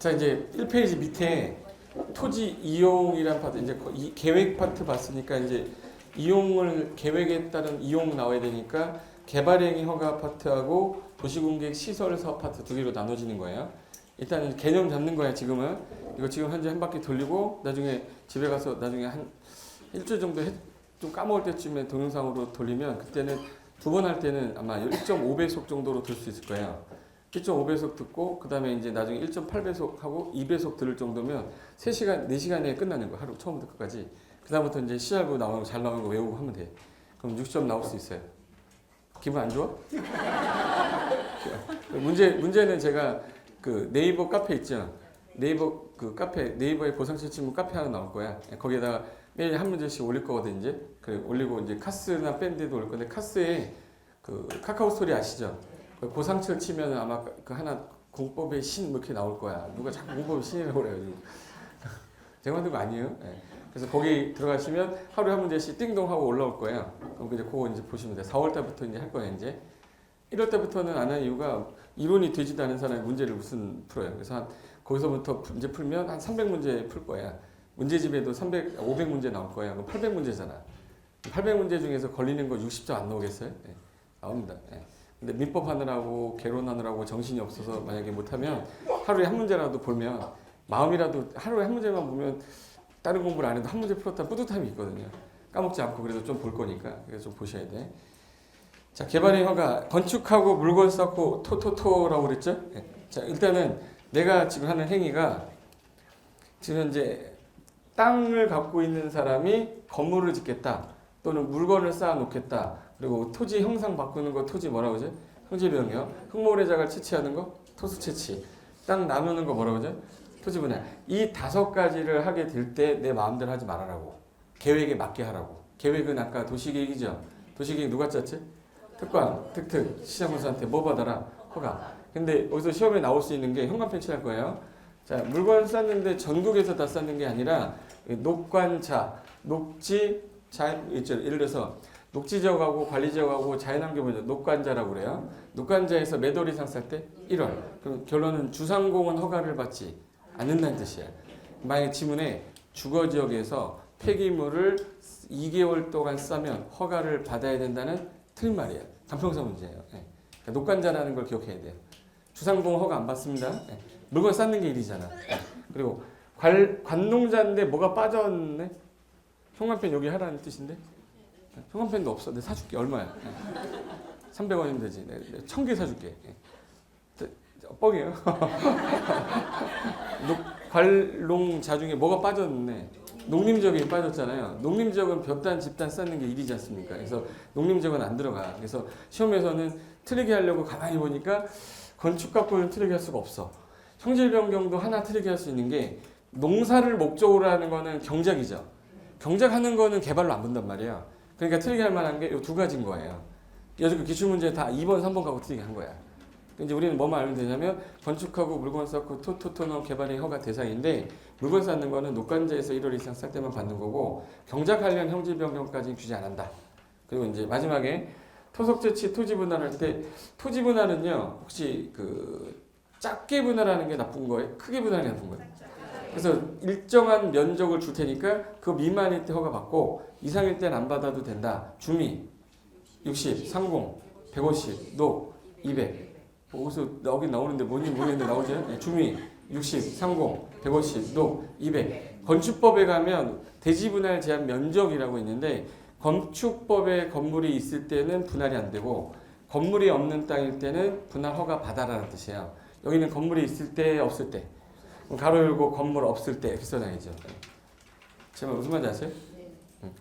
자, 이제 1페이지 밑에 토지 이용이란 파트, 이제 이 계획 파트 봤으니까 이제 이용을 계획에 따른 이용 나와야 되니까 개발행위 허가 파트하고 도시공객 시설 사업 파트 두 개로 나눠지는 거예요. 일단 개념 잡는 거야. 지금은 이거 지금 현재 한 바퀴 돌리고 나중에 집에 가서 나중에 한 일주일 정도 좀 까먹을 때쯤에 동영상으로 돌리면 그때는 두 번 할 때는 아마 1.5배속 정도로 들 수 있을 거예요. 1.5배속 듣고 그 다음에 이제 나중에 1.8배속 하고 2배속 들을 정도면 3시간, 4시간에 끝나는 거. 하루 처음부터 끝까지. 그 다음부터 이제 시알부 나오는 거 잘 나오는 거 외우고 하면 돼. 그럼 60점 나올 수 있어요. 기분 안 좋아? 문제는 제가 그 네이버 카페 있죠. 네이버 그 카페, 네이버에 보상실 친구 카페 하나 나올 거야. 거기에다가 매일 한 문제씩 올릴 거거든 이제. 그래 올리고 이제 카스나 밴드에도 올릴 건데 카스에 그 카카오 스토리 아시죠? 고상철 치면 아마 그 하나 공법의 신 뭐 이렇게 나올 거야. 누가 자꾸 공법의 신이라고 그래가지고 제가 만든 거 아니에요. 네. 그래서 거기 들어가시면 하루에 한 문제씩 띵동 하고 올라올 거예요. 그럼 이제 그거 이제 보시면 돼. 4월 달부터 이제 할 거예요 이제. 1월 달부터는 안 한 이유가 이론이 되지도 않은 사람이 문제를 무슨 풀어요. 그래서 한 거기서부터 문제 풀면 한 300문제 풀 거야. 문제집에도 500문제 나올 거야. 그럼 800문제잖아. 800문제 중에서 걸리는 거 60점 안 나오겠어요? 네. 나옵니다. 네. 근데 민법 하느라고 개론하느라고 정신이 없어서 만약에 못하면 하루에 한 문제라도 보면 마음이라도 하루에 한 문제만 보면 다른 공부를 안 해도 한 문제 풀었다는 뿌듯함이 있거든요. 까먹지 않고 그래도 좀 볼 거니까 그래서 좀 보셔야 돼. 자, 개발행 허가 건축하고 물건 쌓고 토토토라고 그랬죠? 네. 자, 일단은 내가 지금 하는 행위가 지금 이제 땅을 갖고 있는 사람이 건물을 짓겠다 또는 물건을 쌓아 놓겠다. 그리고 토지 형상 바꾸는 거 토지 뭐라고 하죠? 형질변경. 흙모래 자갈 채취하는 거 토수 채취. 땅 나누는 거 뭐라고 하죠? 토지 분할. 이 5가지를 하게 될 때 내 마음대로 하지 말아라고. 계획에 맞게 하라고. 계획은 아까 도시계획이죠. 도시계획 누가 짰지? 특관, 특특, 시장군수한테 뭐 받아라? 허가. 근데 여기서 시험에 나올 수 있는 게 현관펜 칠할 거예요. 자, 물건 쌓는데 전국에서 다 쌓는 게 아니라 녹관자, 녹지, 예를 들어서 녹지지역하고 관리지역하고 자연환경보전 녹관자라고 그래요. 녹관자에서 몇 월 이상 쌀 때? 1월. 그럼 결론은 주상공은 허가를 받지 않는다는 뜻이야. 만약에 지문에 주거지역에서 폐기물을 2개월 동안 싸면 허가를 받아야 된다는 틀린 말이에요. 단평사 문제예요. 네. 그러니까 녹관자라는 걸 기억해야 돼요. 주상공 허가 안 받습니다. 네. 물건 쌓는 게 일이잖아. 네. 그리고 관농자인데 뭐가 빠졌네? 형광펜 여기 하라는 뜻인데? 형광펜도 없어. 내가 사줄게. 얼마야? 300원이면 되지. 내가 1000개 사줄게. 뻥이에요. 관농자 중에 뭐가 빠졌네. 농림지역이 빠졌잖아요. 농림지역은 볕단 집단 쌓는 게 일이지 않습니까? 그래서 농림지역은 안 들어가. 그래서 시험에서는 틀리게 하려고 가만히 보니까 건축 갖고는 틀리게 할 수가 없어. 형질 변경도 하나 틀리게 할 수 있는 게 농사를 목적으로 하는 거는 경작이죠. 경작하는 거는 개발로 안 본단 말이에요. 그러니까 틀리게 할 만한 게 이 2가지인 거예요. 여지껏 기출문제 다 2번, 3번 가고 틀리게 한 거야. 이제 우리는 뭐만 알면 되냐면 건축하고 물건 쌓고 토토토노 개발의 허가 대상인데 물건 쌓는 거는 녹관자에서 1월 이상 쌀 때만 받는 거고 경작 관련 형질 변경까지는 규제 안 한다. 그리고 이제 마지막에 토속 재치 토지 분할할 때 토지 분할은요 혹시 그 작게 분할하는 게 나쁜 거예요? 크게 분할하는 게 나쁜 거예요? 그래서 일정한 면적을 줄 테니까 그 미만일 때 허가 받고 이상일 때는 안 받아도 된다. 주미 60, 상공 150, 녹 200. 어디서 나오긴 나오는데 뭔지 모르겠는데 나오죠? 네, 주미 60, 상공 150, 녹 200. 건축법에 가면 대지 분할 제한 면적이라고 있는데 건축법에 건물이 있을 때는 분할이 안 되고 건물이 없는 땅일 때는 분할 허가 받아라는 뜻이에요. 여기는 건물이 있을 때 없을 때. 가로 열고 건물 없을 때 이렇게 써놔야죠. 제가 무슨 말인지 아세요?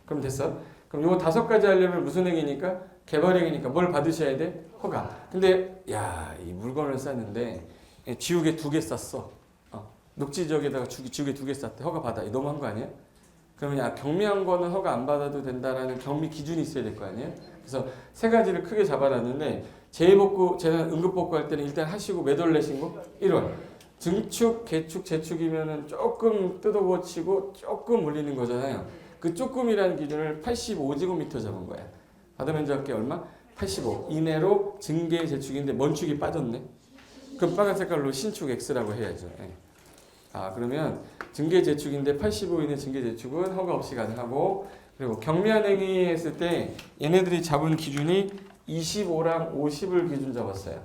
그럼 됐어. 그럼 이거 5가지 하려면 무슨 행위니까? 개발행위니까 뭘 받으셔야 돼? 허가. 근데 야, 이 물건을 쌌는데 지우개 2개 쌌어. 녹지지역에다가 지우개 2개 쌌대. 허가 받아. 이거 너무한 거 아니에요? 그러면 경미한 거는 허가 안 받아도 된다라는 경미 기준이 있어야 될 거 아니에요? 그래서 3가지를 크게 잡아놨는데 재복구, 응급복구 할 때는 일단 하시고 몇 월 내신 거? 1월. 증축, 개축, 재축이면은 조금 뜯어고치고 조금 물리는 거잖아요. 그 조금이라는 기준을 85제곱미터 잡은 거야. 바다면적이 얼마? 85 이내로 증개, 재축인데 먼축이 빠졌네. 그럼 빨간 색깔로 신축 X라고 해야죠. 네. 그러면 증계 재축인데 85 이내 증계 재축은 허가 없이 가능하고 그리고 경미한 행위 했을 때 얘네들이 잡은 기준이 25랑 50을 기준 잡았어요.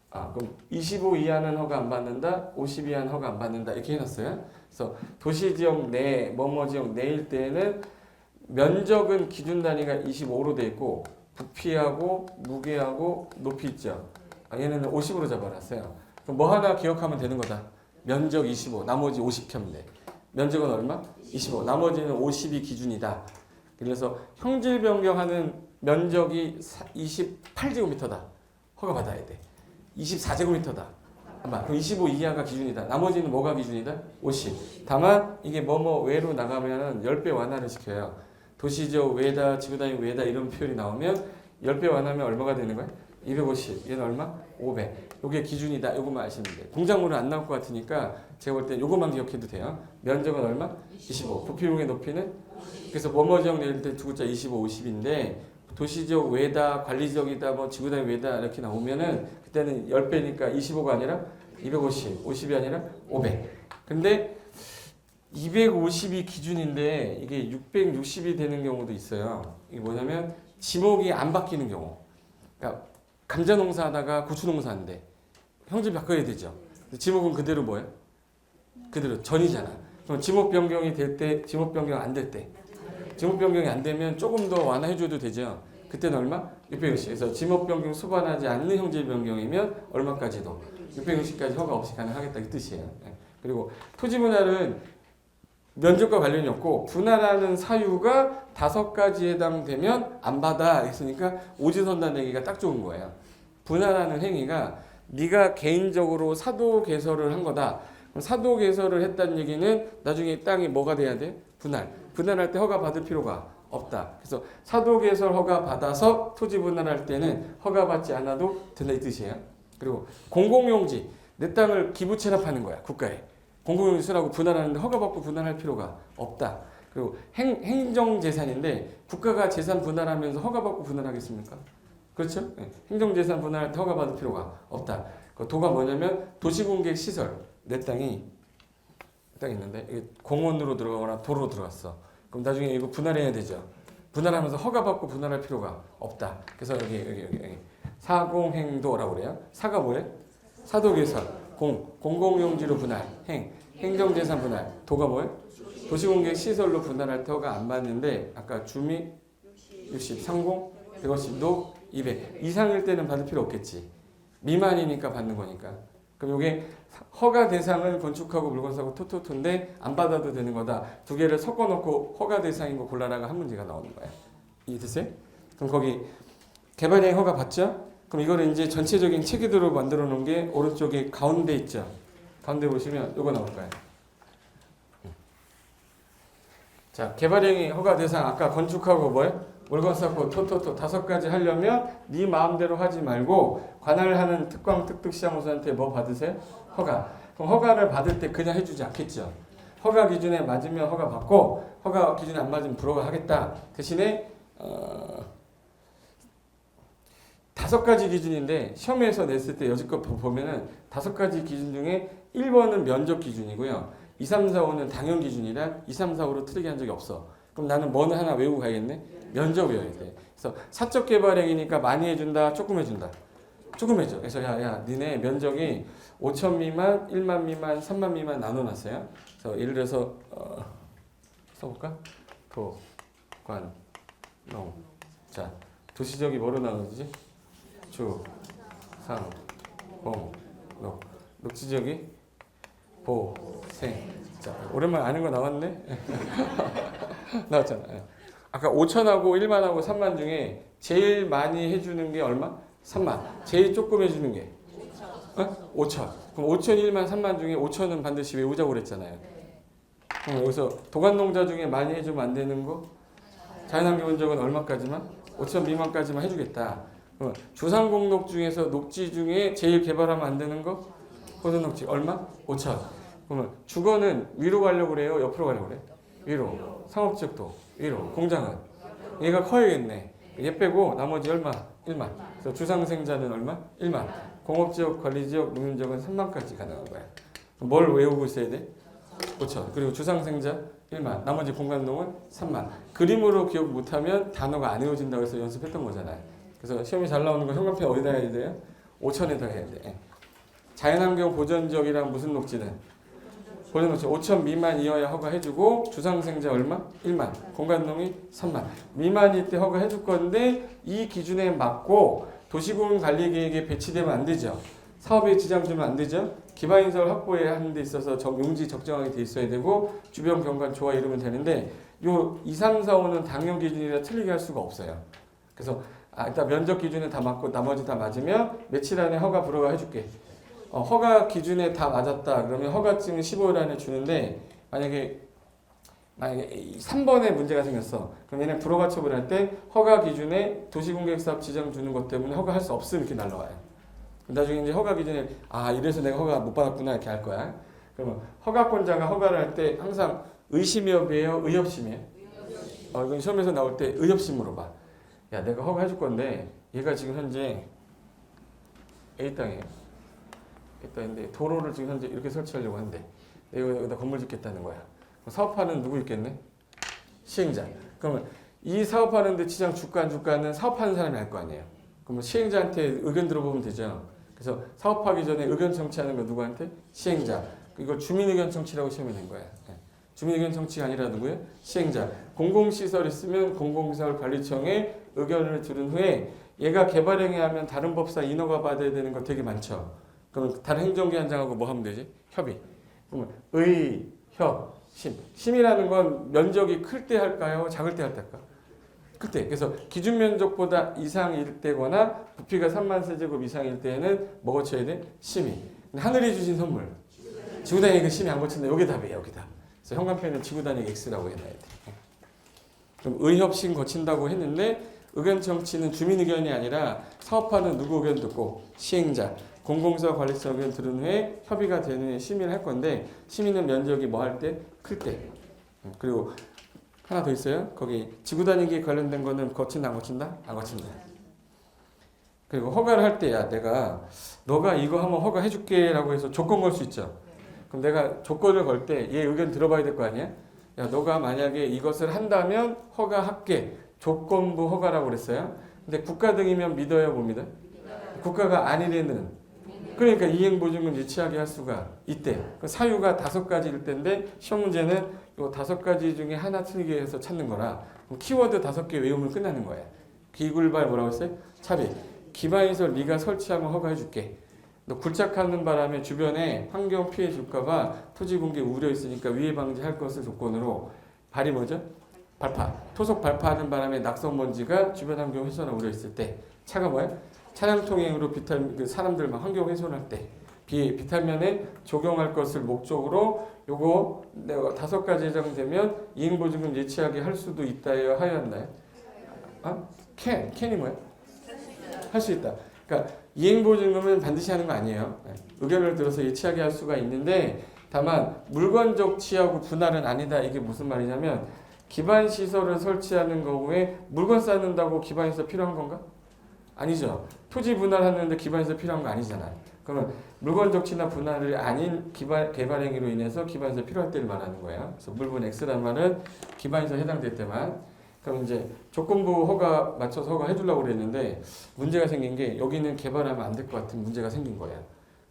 그럼 25 이하는 허가 안 받는다, 50 이하는 허가 안 받는다 이렇게 해놨어요. 그래서 도시지역 내, 뭐뭐 지역 내일 때는 면적은 기준 단위가 25로 돼 있고 부피하고 무게하고 높이 있죠. 얘네는 50으로 잡아놨어요. 그럼 뭐 하나 기억하면 되는 거다. 면적 25, 나머지 50평대. 면적은 얼마? 25. 나머지는 50이 기준이다. 그래서 형질 변경하는 면적이 28제곱미터다. 허가 받아야 돼. 24제곱미터다. 그럼 25 이하가 기준이다. 나머지는 뭐가 기준이다? 50. 다만 이게 뭐뭐 외로 나가면은 10배 완화를 시켜요. 도시지역 외다, 지구단위 외다 이런 표현이 나오면 10배 완화하면 얼마가 되는 거야? 250. 얘는 얼마? 500. 요게 기준이다. 요것만 아시면 돼요. 공작물은 안 나올 것 같으니까 제가 볼 때 요것만 기억해도 돼요. 면적은 얼마? 25. 부피용의 높이는? 그래서 뭐뭐 지역 내릴 때 두 글자 25, 50인데 도시지역 외다, 관리지역이다, 뭐 지구단위 외다 이렇게 나오면은 그때는 10배니까 25가 아니라 250, 50이 아니라 500. 근데 250이 기준인데 이게 660이 되는 경우도 있어요. 이게 뭐냐면 지목이 안 바뀌는 경우. 그러니까 감자 농사하다가 고추 농사하는데 형질 바꿔야 되죠. 지목은 그대로 뭐예요? 그대로 전이잖아. 그럼 지목 변경이 될 때, 지목 변경 안 될 때. 지목 변경이 안 되면 조금 더 완화해줘도 되죠. 그때는 얼마? 660. 그래서 지목 변경 수반하지 않는 형질 변경이면 얼마까지도 660까지 허가 없이 가능하겠다 이 뜻이에요. 그리고 토지 분할은 면적과 관련이 없고 분할하는 사유가 5가지에 해당되면 안 받아 했으니까 오지선다 내기가 딱 좋은 거예요. 분할하는 행위가 네가 개인적으로 사도 개설을 한 거다. 그럼 사도 개설을 했다는 얘기는 나중에 땅이 뭐가 돼야 돼? 분할할 때 허가 받을 필요가 없다. 그래서 사도 개설 허가 받아서 토지 분할할 때는 허가 받지 않아도 된다 이 뜻이에요. 그리고 공공용지 내 땅을 기부 체납하는 거야 국가에. 공공용지 쓰라고 분할하는데 허가받고 분할할 필요가 없다. 그리고 행정재산인데 국가가 재산 분할하면서 허가받고 분할하겠습니까? 그렇죠? 네. 행정재산 분할할 때 허가받을 필요가 없다. 도가 뭐냐면 도시공객 시설. 내 땅이 있는데 이게 공원으로 들어가거나 도로 들어갔어. 그럼 나중에 이거 분할해야 되죠. 분할하면서 허가받고 분할할 필요가 없다. 그래서 여기 사공행도라고 그래요. 사가 뭐예요? 사도개설. 공공용지로 분할. 행정재산 분할. 도가 뭐예요? 도시공객 시설로 분할할 때 허가 안 받는데 아까 주미 60, 상공 150도 200 이상일 때는 받을 필요 없겠지. 미만이니까 받는 거니까. 그럼 이게 허가 대상은 건축하고 물건 사고 토토토인데 안 받아도 되는 거다. 두 개를 섞어놓고 허가 대상인 거 골라라가 한 문제가 나오는 거야. 이해되세요? 그럼 거기 개발행 허가 받죠? 그럼 이거를 이제 전체적인 체계도로 만들어 놓은 게 오른쪽에 가운데 있죠. 가운데 보시면 이거 나올 거예요. 자, 개발행위 허가 대상 아까 건축하고 뭐예요? 물건 쌓고 토토토 5가지 하려면 네 마음대로 하지 말고 관할하는 특광 특특시장호수한테 뭐 받으세요? 허가. 그럼 허가를 받을 때 그냥 해주지 않겠죠. 허가 기준에 맞으면 허가 받고 허가 기준에 안 맞으면 불허가 하겠다. 대신에 5가지 기준인데 시험에서 냈을 때 여지껏 보면은 5가지 기준 중에 1번은 면적 기준이고요. 2, 3, 4, 5는 당연 기준이라 2, 3, 4, 5로 틀리게 한 적이 없어. 그럼 나는 뭐는 하나 외우고 가야겠네? 면적 외워야 돼. 그래서 사적 개발행위니까 많이 해준다, 조금 해준다. 조금 해줘. 그래서 야, 니네 면적이 5천 미만, 1만 미만, 3만 미만 나눠놨어요. 그래서 예를 들어서 써볼까? 도, 관, 농. 자, 도시적이 뭐로 나누지? 주, 상, 공, 녹. 녹지적이 보, 생. 자, 오랜만에 아는 거 나왔네? 나왔잖아. 아까 5천하고 1만하고 3만 중에 제일 많이 해주는 게 얼마? 3만. 제일 조금 해주는 게? 5천. 그럼 5천, 1만, 3만 중에 5천은 반드시 외우자고 그랬잖아요. 그럼 여기서 도관농자 중에 많이 해주면 안 되는 거? 자연환경 운적은 얼마까지만? 5천 미만까지만 해주겠다. 그럼 주상공록 중에서 녹지 중에 제일 개발하면 안 되는 거? 호선녹지 얼마? 5천. 그러면 주거는 위로 가려고 그래요? 옆으로 가려고 그래? 위로. 상업지역도 위로. 공장은? 얘가 커야겠네. 얘 빼고 나머지 얼마? 1만. 그래서 주상생자는 얼마? 1만. 공업지역, 관리지역, 농림지역은 3만까지 가능한 거야. 뭘 외우고 있어야 돼? 5천. 그리고 주상생자 1만. 나머지 공간농은 3만. 그림으로 기억 못하면 단어가 안 외워진다고 해서 연습했던 거잖아요. 그래서 시험이 잘 나오는 거 형광펜 어디다 해야 돼요? 5천에다 해야 돼. 자연환경 보전지역이랑 무슨 녹지는? 보전녹지 5천 미만이어야 허가해주고 주상생자 얼마? 1만. 공간농이 3만. 미만일 때 허가해줄 건데 이 기준에 맞고 도시공원관리계획에 배치되면 안 되죠. 사업에 지장 주면 안 되죠. 기반인설 확보에 하는 데 있어서 용지 적정하게 돼 있어야 되고 주변 경관 좋아 이러면 되는데 요 2, 3, 4, 5는 당연 기준이라 틀리게 할 수가 없어요. 그래서 일단 면적 기준에 다 맞고 나머지 다 맞으면 며칠 안에 허가 불허가 해줄게. 허가 기준에 다 맞았다 그러면 허가증을 15일 안에 주는데 만약에 3번에 문제가 생겼어. 그럼 얘네 불허가 처분할 때 허가 기준에 도시공개사업 지정 주는 것 때문에 허가할 수 없음 이렇게 날라와요. 나중에 이제 허가 기준에 이래서 내가 허가 못 받았구나 이렇게 할 거야. 그러면 허가권자가 허가를 할 때 항상 의심이요, 의협심이에요? 이건 시험에서 나올 때 의협심으로 봐. 야, 내가 허가해 줄 건데 얘가 지금 현재 A 땅이에요. A 땅인데 도로를 지금 현재 이렇게 설치하려고 하는데 내가 여기다 건물 짓겠다는 거야. 사업하는 누구 있겠네? 시행자. 그러면 이 사업하는데 지장 주가는 사업하는 사람이 알 거 아니에요. 그러면 시행자한테 의견 들어보면 되죠. 그래서 사업하기 전에 의견 청취하는 거 누구한테? 시행자. 이거 주민의견 청취라고 시험에 낸 거야. 주민의견 청취가 아니라 누구예요? 시행자. 공공시설 있으면 공공시설관리청에 의견을 들은 후에 얘가 개발행위 하면 다른 법사 인허가 받아야 되는 거 되게 많죠. 그럼 다른 행정기관장하고 뭐 하면 되지? 협의. 그러면 의, 협, 심. 심이라는 건 면적이 클 때 할까요? 작을 때 할 때 할까? 그때 그래서 기준 면적보다 이상일 때거나 부피가 3만 세제곱 이상일 때에는 뭐 거쳐야 돼? 심의. 하늘이 주신 선물. 지구단위가 심의 안 거친다. 여기 답이에요. 여기 답. 그래서 형광펜은 지구단위 X라고 해놔야 돼. 그럼 의협심 거친다고 했는데 의견 청취는 주민 의견이 아니라 사업하는 누구 의견 듣고 시행자, 공공사업 관리자 의견 들은 후에 협의가 되는 후에 심의를 할 건데 심의는 면적이 뭐 할 때? 클 때. 그리고 하나 더 있어요. 거기 지구단위기에 관련된 거는 거친다 안 거친다? 안 거친다. 그리고 허가를 할 때야 너가 이거 한번 허가해 줄게 라고 해서 조건 걸 수 있죠. 그럼 내가 조건을 걸 때 얘 의견 들어봐야 될 거 아니야? 야 너가 만약에 이것을 한다면 허가할게. 조건부 허가라고 그랬어요. 근데 국가 등이면 믿어요 못 믿어요? 국가가 아니래는 그러니까 이행보증금 유치하게 할 수가 있대. 사유가 5가지일 텐데 시험 문제는 이 5가지 중에 하나 틀리게 해서 찾는 거라 키워드 5개 외우면 끝나는 거예요. 기굴발 뭐라고 했어요? 차비. 기반시설 네가 설치하면 허가해 줄게. 너 굴착하는 바람에 주변에 환경 피해 줄까봐 토지 공개 우려 있으니까 위해 방지할 것을 조건으로 발이 뭐죠? 발파. 토속 발파하는 바람에 낙성 먼지가 주변 환경 훼손을 우려 있을 때 차가 뭐야? 차량 통행으로 사람들 환경 훼손할 때 비탈면에 적용할 것을 목적으로 요거 내가 5가지 해당되면 이행보증금 예치하게 할 수도 있다요 하였나요? 캔이 뭐야? 할 수 있다. 그러니까 이행보증금은 반드시 하는 거 아니에요. 의견을 들어서 예치하게 할 수가 있는데 다만 물건적 취하고 분할은 아니다. 이게 무슨 말이냐면 기반시설을 설치하는 경우에 물건 쌓는다고 기반시설 필요한 건가? 아니죠. 토지 분할하는데 기반시설 필요한 거 아니잖아요. 그러면 물건적 취나 분할이 아닌 개발행위로 인해서 기반시설 필요할 때를 말하는 거예요. 그래서 물분 X라는 말은 기반시설 해당될 때만. 그럼 이제 조건부 허가 맞춰서 허가 해주려고 그랬는데 문제가 생긴 게 여기는 개발하면 안 될 것 같은 문제가 생긴 거예요.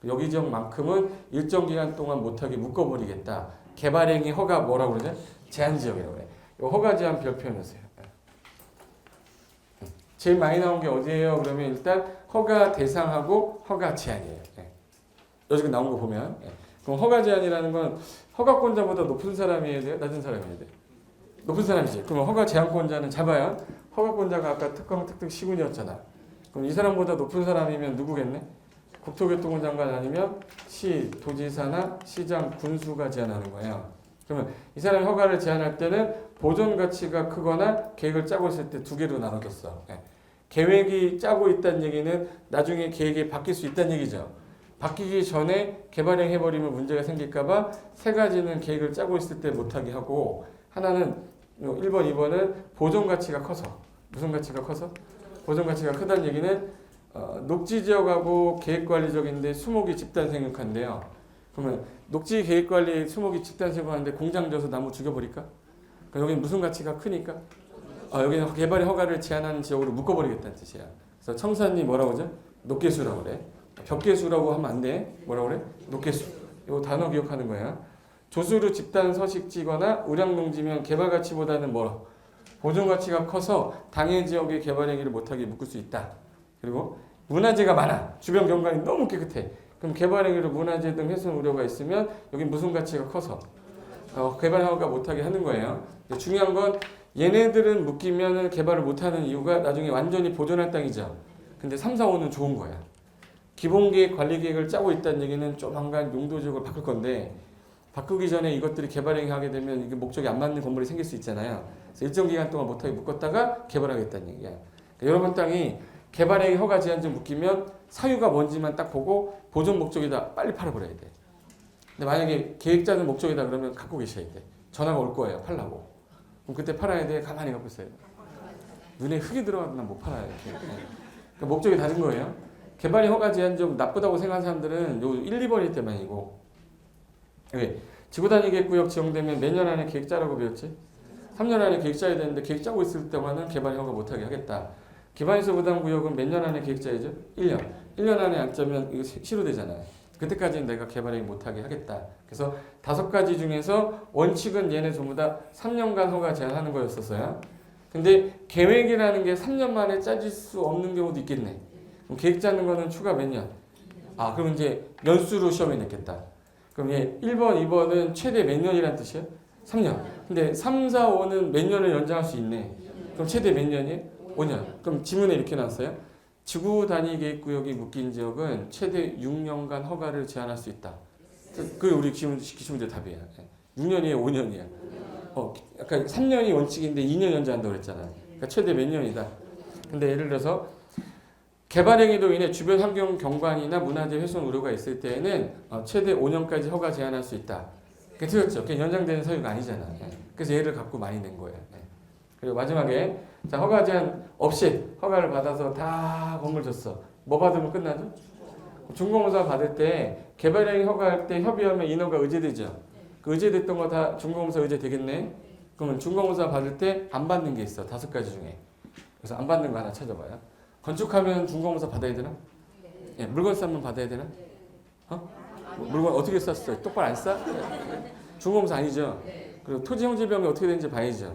여기 지역만큼은 일정 기간 동안 못하게 묶어버리겠다. 개발행위 허가 뭐라고 그러죠? 제한지역이라고 그래요. 허가 제한 별 표현하세요. 제일 많이 나온 게 어디예요? 그러면 일단 허가 대상하고 허가 제한이에요. 여기 나온 거 보면 그럼 허가 제한이라는 건 허가권자보다 높은 사람이어야 돼요? 낮은 사람이어야 돼요? 높은 사람이지. 그럼 허가 제한권자는 잡아야 허가권자가 아까 특강 특특 시군이었잖아. 그럼 이 사람보다 높은 사람이면 누구겠네? 국토교통부 장관 아니면 시, 도지사나 시장, 군수가 제한하는 거예요. 그러면 이 사람이 허가를 제한할 때는 보존 가치가 크거나 계획을 짜고 있을 때 2개로 나눠졌어. 계획이 짜고 있다는 얘기는 나중에 계획이 바뀔 수 있다는 얘기죠. 바뀌기 전에 개발행 해버리면 문제가 생길까봐 3가지는 계획을 짜고 있을 때 못하게 하고 하나는 1번, 2번은 보존 가치가 커서. 무슨 가치가 커서? 보존 가치가 크다는 얘기는 녹지지역하고 계획관리적인데 수목이 집단 생육한데요. 그러면 녹지 계획관리 수목이 집단 세분하는데 공장 져서 나무 죽여버릴까? 그럼 여기는 무슨 가치가 크니까? 여기는 개발의 허가를 제한하는 지역으로 묶어버리겠다는 뜻이야. 그래서 청산리 뭐라고 하죠? 녹개수라고 그래. 벽개수라고 하면 안 돼. 뭐라고 그래? 녹개수. 이거 단어 기억하는 거야. 조수로 집단 서식지거나 우량농지면 개발 가치보다는 보존 가치가 커서 당해 지역의 개발 행위를 못하게 묶을 수 있다. 그리고 문화재가 많아. 주변 경관이 너무 깨끗해. 그럼 개발 행위로 문화재 등 훼손 우려가 있으면 여기 무슨 가치가 커서 개발 허가 못하게 하는 거예요. 중요한 건 얘네들은 묶이면 개발을 못하는 이유가 나중에 완전히 보존할 땅이죠. 근데 3, 4, 5는 좋은 거야. 기본계획, 관리계획을 짜고 있다는 얘기는 조만간 용도지역을 바꿀 건데 바꾸기 전에 이것들이 개발행위 하게 되면 이게 목적이 안 맞는 건물이 생길 수 있잖아요. 그래서 일정 기간 동안 못하게 묶었다가 개발하겠다는 얘기야. 그러니까 여러분 땅이 개발행위 허가 제한좀 묶이면 사유가 뭔지만 딱 보고 보존 목적이다 빨리 팔아버려야 돼. 근데 만약에 계획자는 목적이다 그러면 갖고 계셔야 돼. 전화가 올 거예요. 팔라고. 그럼 그때 팔아야 돼. 가만히 갖고 있어야 돼. 눈에 흙이 들어가도 난 못 팔아요. 그러니까 목적이 다른 거예요. 개발이 허가 제한 좀 나쁘다고 생각하는 사람들은 요 1, 2번일 때만이고 왜? 지구 단위 계획구역 지정되면 몇 년 안에 계획 짜라고 배웠지? 3년 안에 계획 짜야 되는데 계획 짜고 있을 때만은 개발 허가 못하게 하겠다. 기반시설 부담구역은 몇 년 안에 계획 짜야죠? 1년. 1년 안에 안 짜면 이거 실효되잖아요. 그때까지는 내가 개발행위 못하게 하겠다. 그래서 5가지 중에서 원칙은 얘네 전부 다 3년간 허가 제한하는 거였었어요. 근데 계획이라는 게 3년 만에 짜질 수 없는 경우도 있겠네. 그럼 계획 짜는 거는 추가 몇 년? 그럼 이제 연수로 시험에 냈겠다. 그럼 얘 1번, 2번은 최대 몇 년이란 뜻이야? 3년. 근데 3, 4, 5는 몇 년을 연장할 수 있네. 그럼 최대 몇 년이에요? 5년. 그럼 지문에 이렇게 나왔어요. 지구 단위 계획구역이 묶인 지역은 최대 6년간 허가를 제한할 수 있다. 그게 우리 기출문제 답이야. 6년이에요, 5년이야. 약간 3년이 원칙인데 2년 연장한다고 그랬잖아. 그러니까 최대 몇 년이다. 근데 예를 들어서 개발행위로 인해 주변 환경 경관이나 문화재 훼손 우려가 있을 때에는 최대 5년까지 허가 제한할 수 있다. 그게 틀렸죠. 그게 연장되는 사유가 아니잖아. 그래서 얘를 갖고 많이 낸 거예요. 그리고 마지막에 자, 허가 제한 없이 허가를 받아서 다 건물 줬어. 뭐 받으면 끝나죠? 준공검사 받을 때 개발행위 허가할 때 협의하면 인허가 의제되죠. 그 의제됐던 거 다 준공검사 의제 되겠네. 그러면 준공검사 받을 때 안 받는 게 있어. 5가지 중에. 그래서 안 받는 거 하나 찾아봐요. 건축하면 준공검사 받아야 되나? 예, 물건 싸면 받아야 되나? 물건 어떻게 쌌어요? 똑바로 안 싸? 준공검사 아니죠. 그리고 토지 형질병이 어떻게 되는지 봐야죠.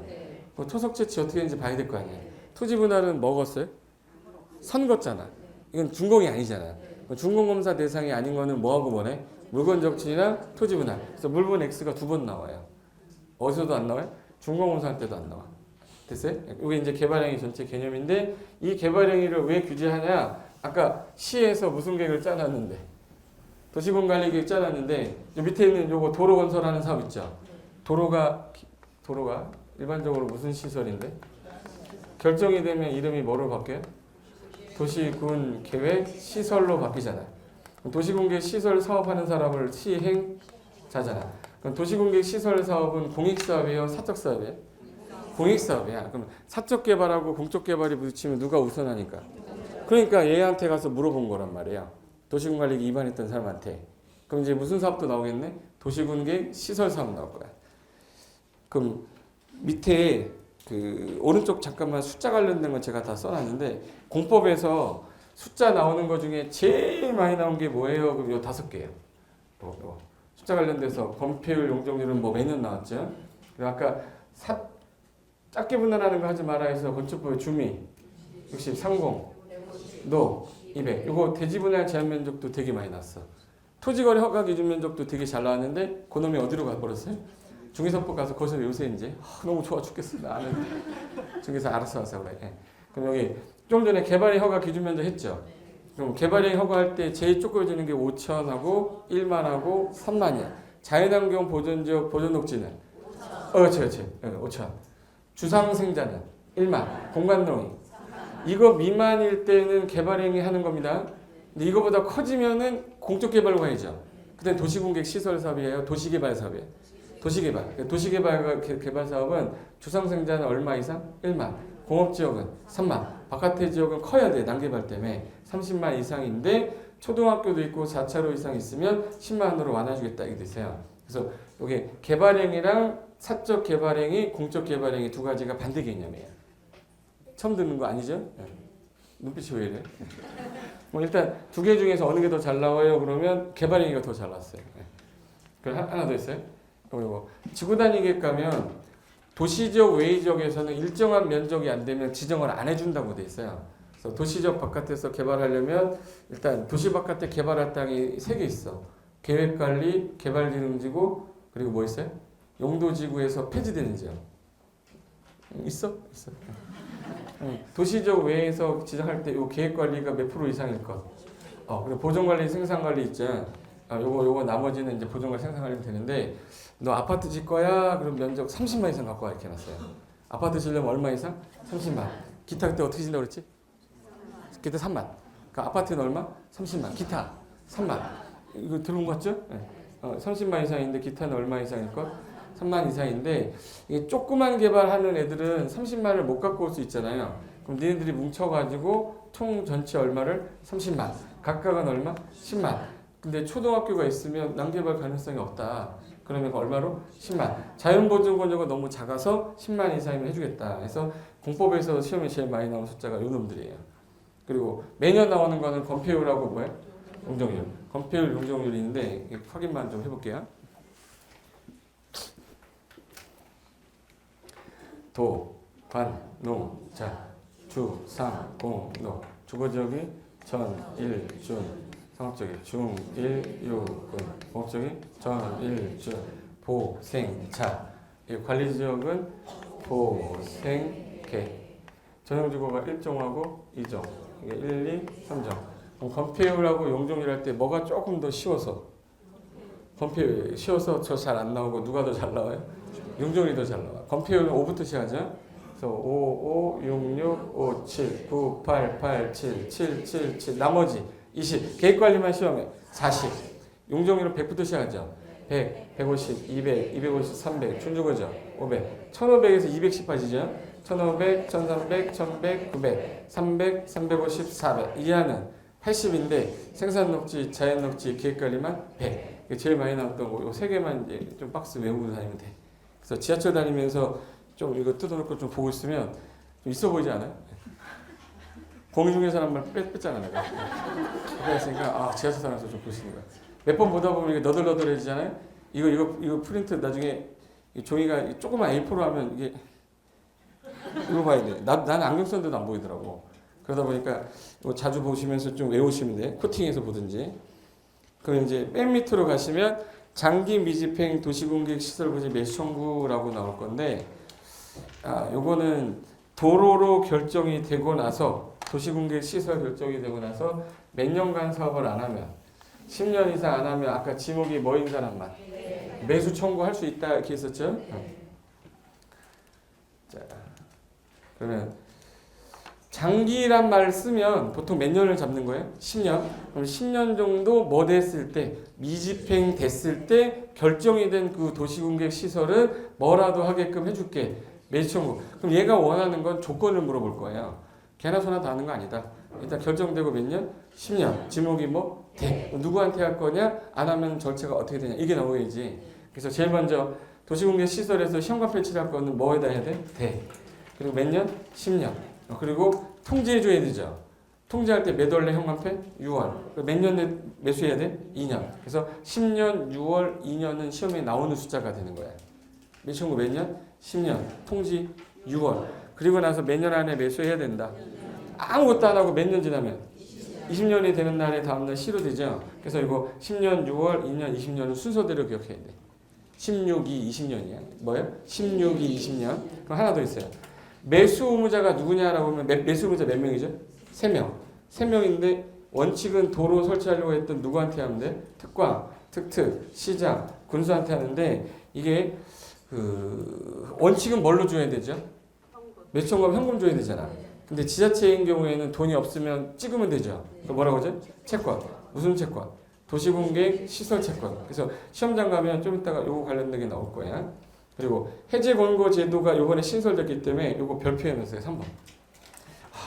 토속 채취 어떻게 되는지 봐야 될 거 아니에요. 토지 분할은 먹었어요? 선거잖아. 이건 준공이 아니잖아. 준공검사 대상이 아닌 거는 뭐하고 뭐네? 물건 적치나 토지 분할. 그래서 물분 X가 2번 나와요. 어디서도 안 나와요? 준공검사 할 때도 안 나와. 됐어요? 이게 이제 개발행위 전체 개념인데 이 개발행위를 왜 규제하냐? 아까 시에서 무슨 계획을 짜놨는데 도시군관리계획 짜놨는데 밑에 있는 요거 도로 건설하는 사업 있죠? 도로가 일반적으로 무슨 시설인데? 결정이 되면 이름이 뭐로 바뀌어요? 도시군 계획 시설로 바뀌잖아요. 도시군 계획 시설 사업하는 사람을 시행자잖아. 그럼 도시군 계획 시설 사업은 공익사업이에요? 사적사업이에요? 공익사업이야. 그럼 사적 개발하고 공적 개발이 부딪히면 누가 우선하니까? 그러니까 얘한테 가서 물어본 거란 말이에요. 도시군 관리계 위반했던 사람한테. 그럼 이제 무슨 사업도 나오겠네? 도시군 계획 시설 사업 나올 거야. 그럼 밑에 그 오른쪽 잠깐만 숫자 관련된 건 제가 다 써놨는데 공법에서 숫자 나오는 것 중에 제일 많이 나온 게 뭐예요? 그럼 요 5개예요. 숫자 관련돼서 범폐율, 용적률은 뭐 매년 나왔죠. 그리고 아까 작게 분할하는 거 하지 마라 해서 건축법의 주미 60, 30, 노 200. 이거 대지 분할 제한 면적도 되게 많이 났어. 토지거래 허가 기준 면적도 되게 잘 나왔는데 그놈이 어디로 가버렸어요? 중개사법 가서 거기서 요새 이제 너무 좋아 죽겠어 나는 중개사 알아서 하세요 그래. 그럼 여기 좀 전에 개발행 허가 기준 면적 했죠. 그럼 개발행 허가할 때 제일 쪼그려지는 게 5천하고 1만하고 3만이야. 자연환경 보존지역 보존녹지는 그렇지 5천. 주상생자는 1만. 공간농이 이거 미만일 때는 개발행위 하는 겁니다. 근데 이거보다 커지면은 공적 개발로 가야죠. 그때 도시공객 시설 사업이에요. 도시개발 사업이에요. 도시개발 사업은 주상생자는 얼마 이상? 1만. 공업지역은 3만. 바깥의 지역은 커야 돼. 난개발 때문에 30만 이상인데 초등학교도 있고 4차로 이상 있으면 10만 원으로 완화주겠다 이게 되세요. 그래서 이게 개발행위랑 사적 개발행위, 공적 개발행위 두 가지가 반대 개념이에요. 처음 듣는 거 아니죠? 눈빛이 왜 이래? 뭐 일단 두 개 중에서 어느 게 더 잘 나와요? 그러면 개발행위가 더 잘 나왔어요. 그럼 하나 더 있어요. 이거 지구단위계획 가면 도시적, 외의적에서는 일정한 면적이 안 되면 지정을 안 해준다고 돼 있어요. 그래서 도시적 바깥에서 개발하려면 일단 도시 바깥에 개발할 땅이 3개 있어. 계획관리, 개발기능지구, 그리고 뭐 있어요? 용도지구에서 폐지되는 지역. 있어? 있어. 도시적 외에서 지정할 때 요 계획관리가 몇 프로 이상일 것. 그리고 보존관리, 생산관리 있죠. 요거 나머지는 이제 보존관리, 생산관리면 되는데 너 아파트 질 거야? 그럼 면적 30만 이상 갖고 와 이렇게 해놨어요. 아파트 지려면 얼마 이상? 30만. 기타 그때 어떻게 진다고 그랬지? 기타 3만. 그러니까 아파트는 얼마? 30만. 기타 3만. 이거 들은 거 같죠? 네. 30만 이상인데 기타는 얼마 이상일 것? 3만 이상인데 이게 조그만 개발하는 애들은 30만을 못 갖고 올 수 있잖아요. 그럼 니네들이 뭉쳐가지고 총 전체 얼마를? 30만. 각각은 얼마? 10만. 근데 초등학교가 있으면 난개발 가능성이 없다. 그러면 얼마로? 10만. 자연보존권자가 너무 작아서 10만 이상이면 해주겠다. 그래서 공법에서 시험에 제일 많이 나오는 숫자가 요 놈들이에요. 그리고 매년 나오는 거는 건폐율하고 뭐예요? 용적률. 건폐율, 용적률이 있는데 확인만 좀 해볼게요. 도, 관, 농, 자, 주, 상, 공, 노. 주거지역이 전, 일, 준. 상업적이 중, 일, 유, 군. 공업적이 전, 일, 준. 보, 생, 자. 관리지역은 보, 생, 개. 전용주거가 1종하고 2종. 이게 1, 2, 3종. 그럼 건폐율하고 용적률 할 때 뭐가 조금 더 쉬워서? 건폐율 쉬워서 저 잘 안 나오고 누가 더 잘 나와요? 용적률이 더 잘 나와. 건폐율은 5부터 시작하죠. 그래서 5, 5, 6, 6, 5, 7, 9, 8, 8, 7, 7, 7, 7. 나머지 20. 계획관리만 시험에 40. 용적률은 100부터 시작하죠. 100, 150, 200, 250, 300. 준주거죠. 500. 1500에서 200씩 빠지죠. 1500, 1300, 1100, 900, 300, 350, 400. 이하는 80인데 생산녹지, 자연녹지, 계획관리만 100. 제일 많이 나왔던 거, 요 3개만 이제 좀 박스 외우고 다니면 돼. 그래서 지하철 다니면서 좀 이거 뜯어놓고 좀 보고 있으면 좀 있어 보이지 않아요? 공중에서 한 번 뺐잖아 내가. 그랬으니까 지하철 다니면서 좀 보시는 거야. 몇 번 보다 보면 이게 너덜너덜해지잖아요. 이거 프린트 나중에 이 종이가 조그만 A4로 하면 이게 이거 봐야 돼. 나는 안경 썼는데도 안 보이더라고. 그러다 보니까 이거 자주 보시면서 좀 외우시면 돼. 코팅해서 보든지. 그럼 이제 맨 밑으로 가시면 장기 미집행 도시공객 시설부지 매수 청구라고 나올 건데, 요거는 도로로 결정이 되고 나서 도시공객 시설 결정이 되고 나서 몇 년간 사업을 안 하면 10년 이상 안 하면 아까 지목이 뭐인 사람만 매수 청구할 수 있다 이렇게 했었죠. 자, 그러면 장기란 말을 쓰면 보통 몇 년을 잡는 거예요? 10년. 그럼 10년 정도 뭐 됐을 때, 미집행 됐을 때 결정이 된 그 도시공객 시설은 뭐라도 하게끔 해줄게. 매수 청구. 그럼 얘가 원하는 건 조건을 물어볼 거예요. 개나 소나 다 하는 거 아니다. 일단 결정되고 몇 년? 10년. 지목이 뭐? 돼. 누구한테 할 거냐? 안 하면 절차가 어떻게 되냐? 이게 나오야지. 그래서 제일 먼저 도시공객 시설에서 시험관 배치를 할 거는 뭐에다 해야 돼? 돼. 그리고 몇 년? 10년. 그리고 통지해줘야 되죠. 통지할 때 몇 월내 현관폐? 6월. 몇 년 내 매수해야 돼? 2년. 그래서 10년, 6월, 2년은 시험에 나오는 숫자가 되는 거야. 매수청구 몇 년? 10년. 통지 6월. 그리고 나서 몇 년 안에 매수해야 된다. 아무것도 안 하고 몇 년 지나면 20년이 되는 날에 다음날 시로 되죠. 그래서 이거 10년, 6월, 2년, 20년은 순서대로 기억해야 돼. 16, 2, 20년이야. 뭐예요? 16, 2, 20년. 그럼 하나 더 있어요. 매수 의무자가 누구냐라고 하면 매수 의무자 몇 명이죠? 3명. 3명인데 원칙은 도로 설치하려고 했던 누구한테 하면 돼? 특광, 특특, 시장, 군수한테 하는데 이게 원칙은 뭘로 줘야 되죠? 매수청구하면 현금 줘야 되잖아. 근데 지자체인 경우에는 돈이 없으면 찍으면 되죠. 뭐라고 하죠? 채권. 무슨 채권? 도시공객 시설 채권. 그래서 시험장 가면 좀 이따가 요거 관련된 게 나올 거야. 그리고 해제 권고 제도가 요번에 신설됐기 때문에 요거 별표해 놓으세요. 3번.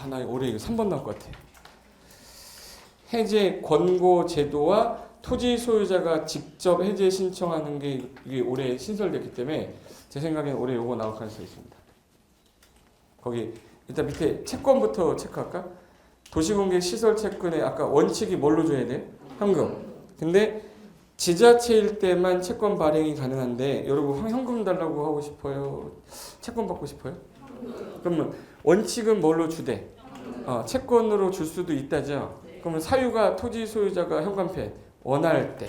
나 올해 이거 3번 나올 것 같아. 해제 권고 제도와 토지 소유자가 직접 해제 신청하는 게 이게 올해 신설됐기 때문에 제 생각에는 올해 요거 나올 가능성이 있습니다. 거기 일단 밑에 채권부터 체크할까? 도시공개 시설 채권에 아까 원칙이 뭘로 줘야 돼? 현금. 근데 지자체일 때만 채권 발행이 가능한데 여러분 현금 달라고 하고 싶어요? 채권 받고 싶어요? 그러면 원칙은 뭘로 주대? 채권으로 줄 수도 있다죠. 그러면 사유가 토지 소유자가 현관패 원할 때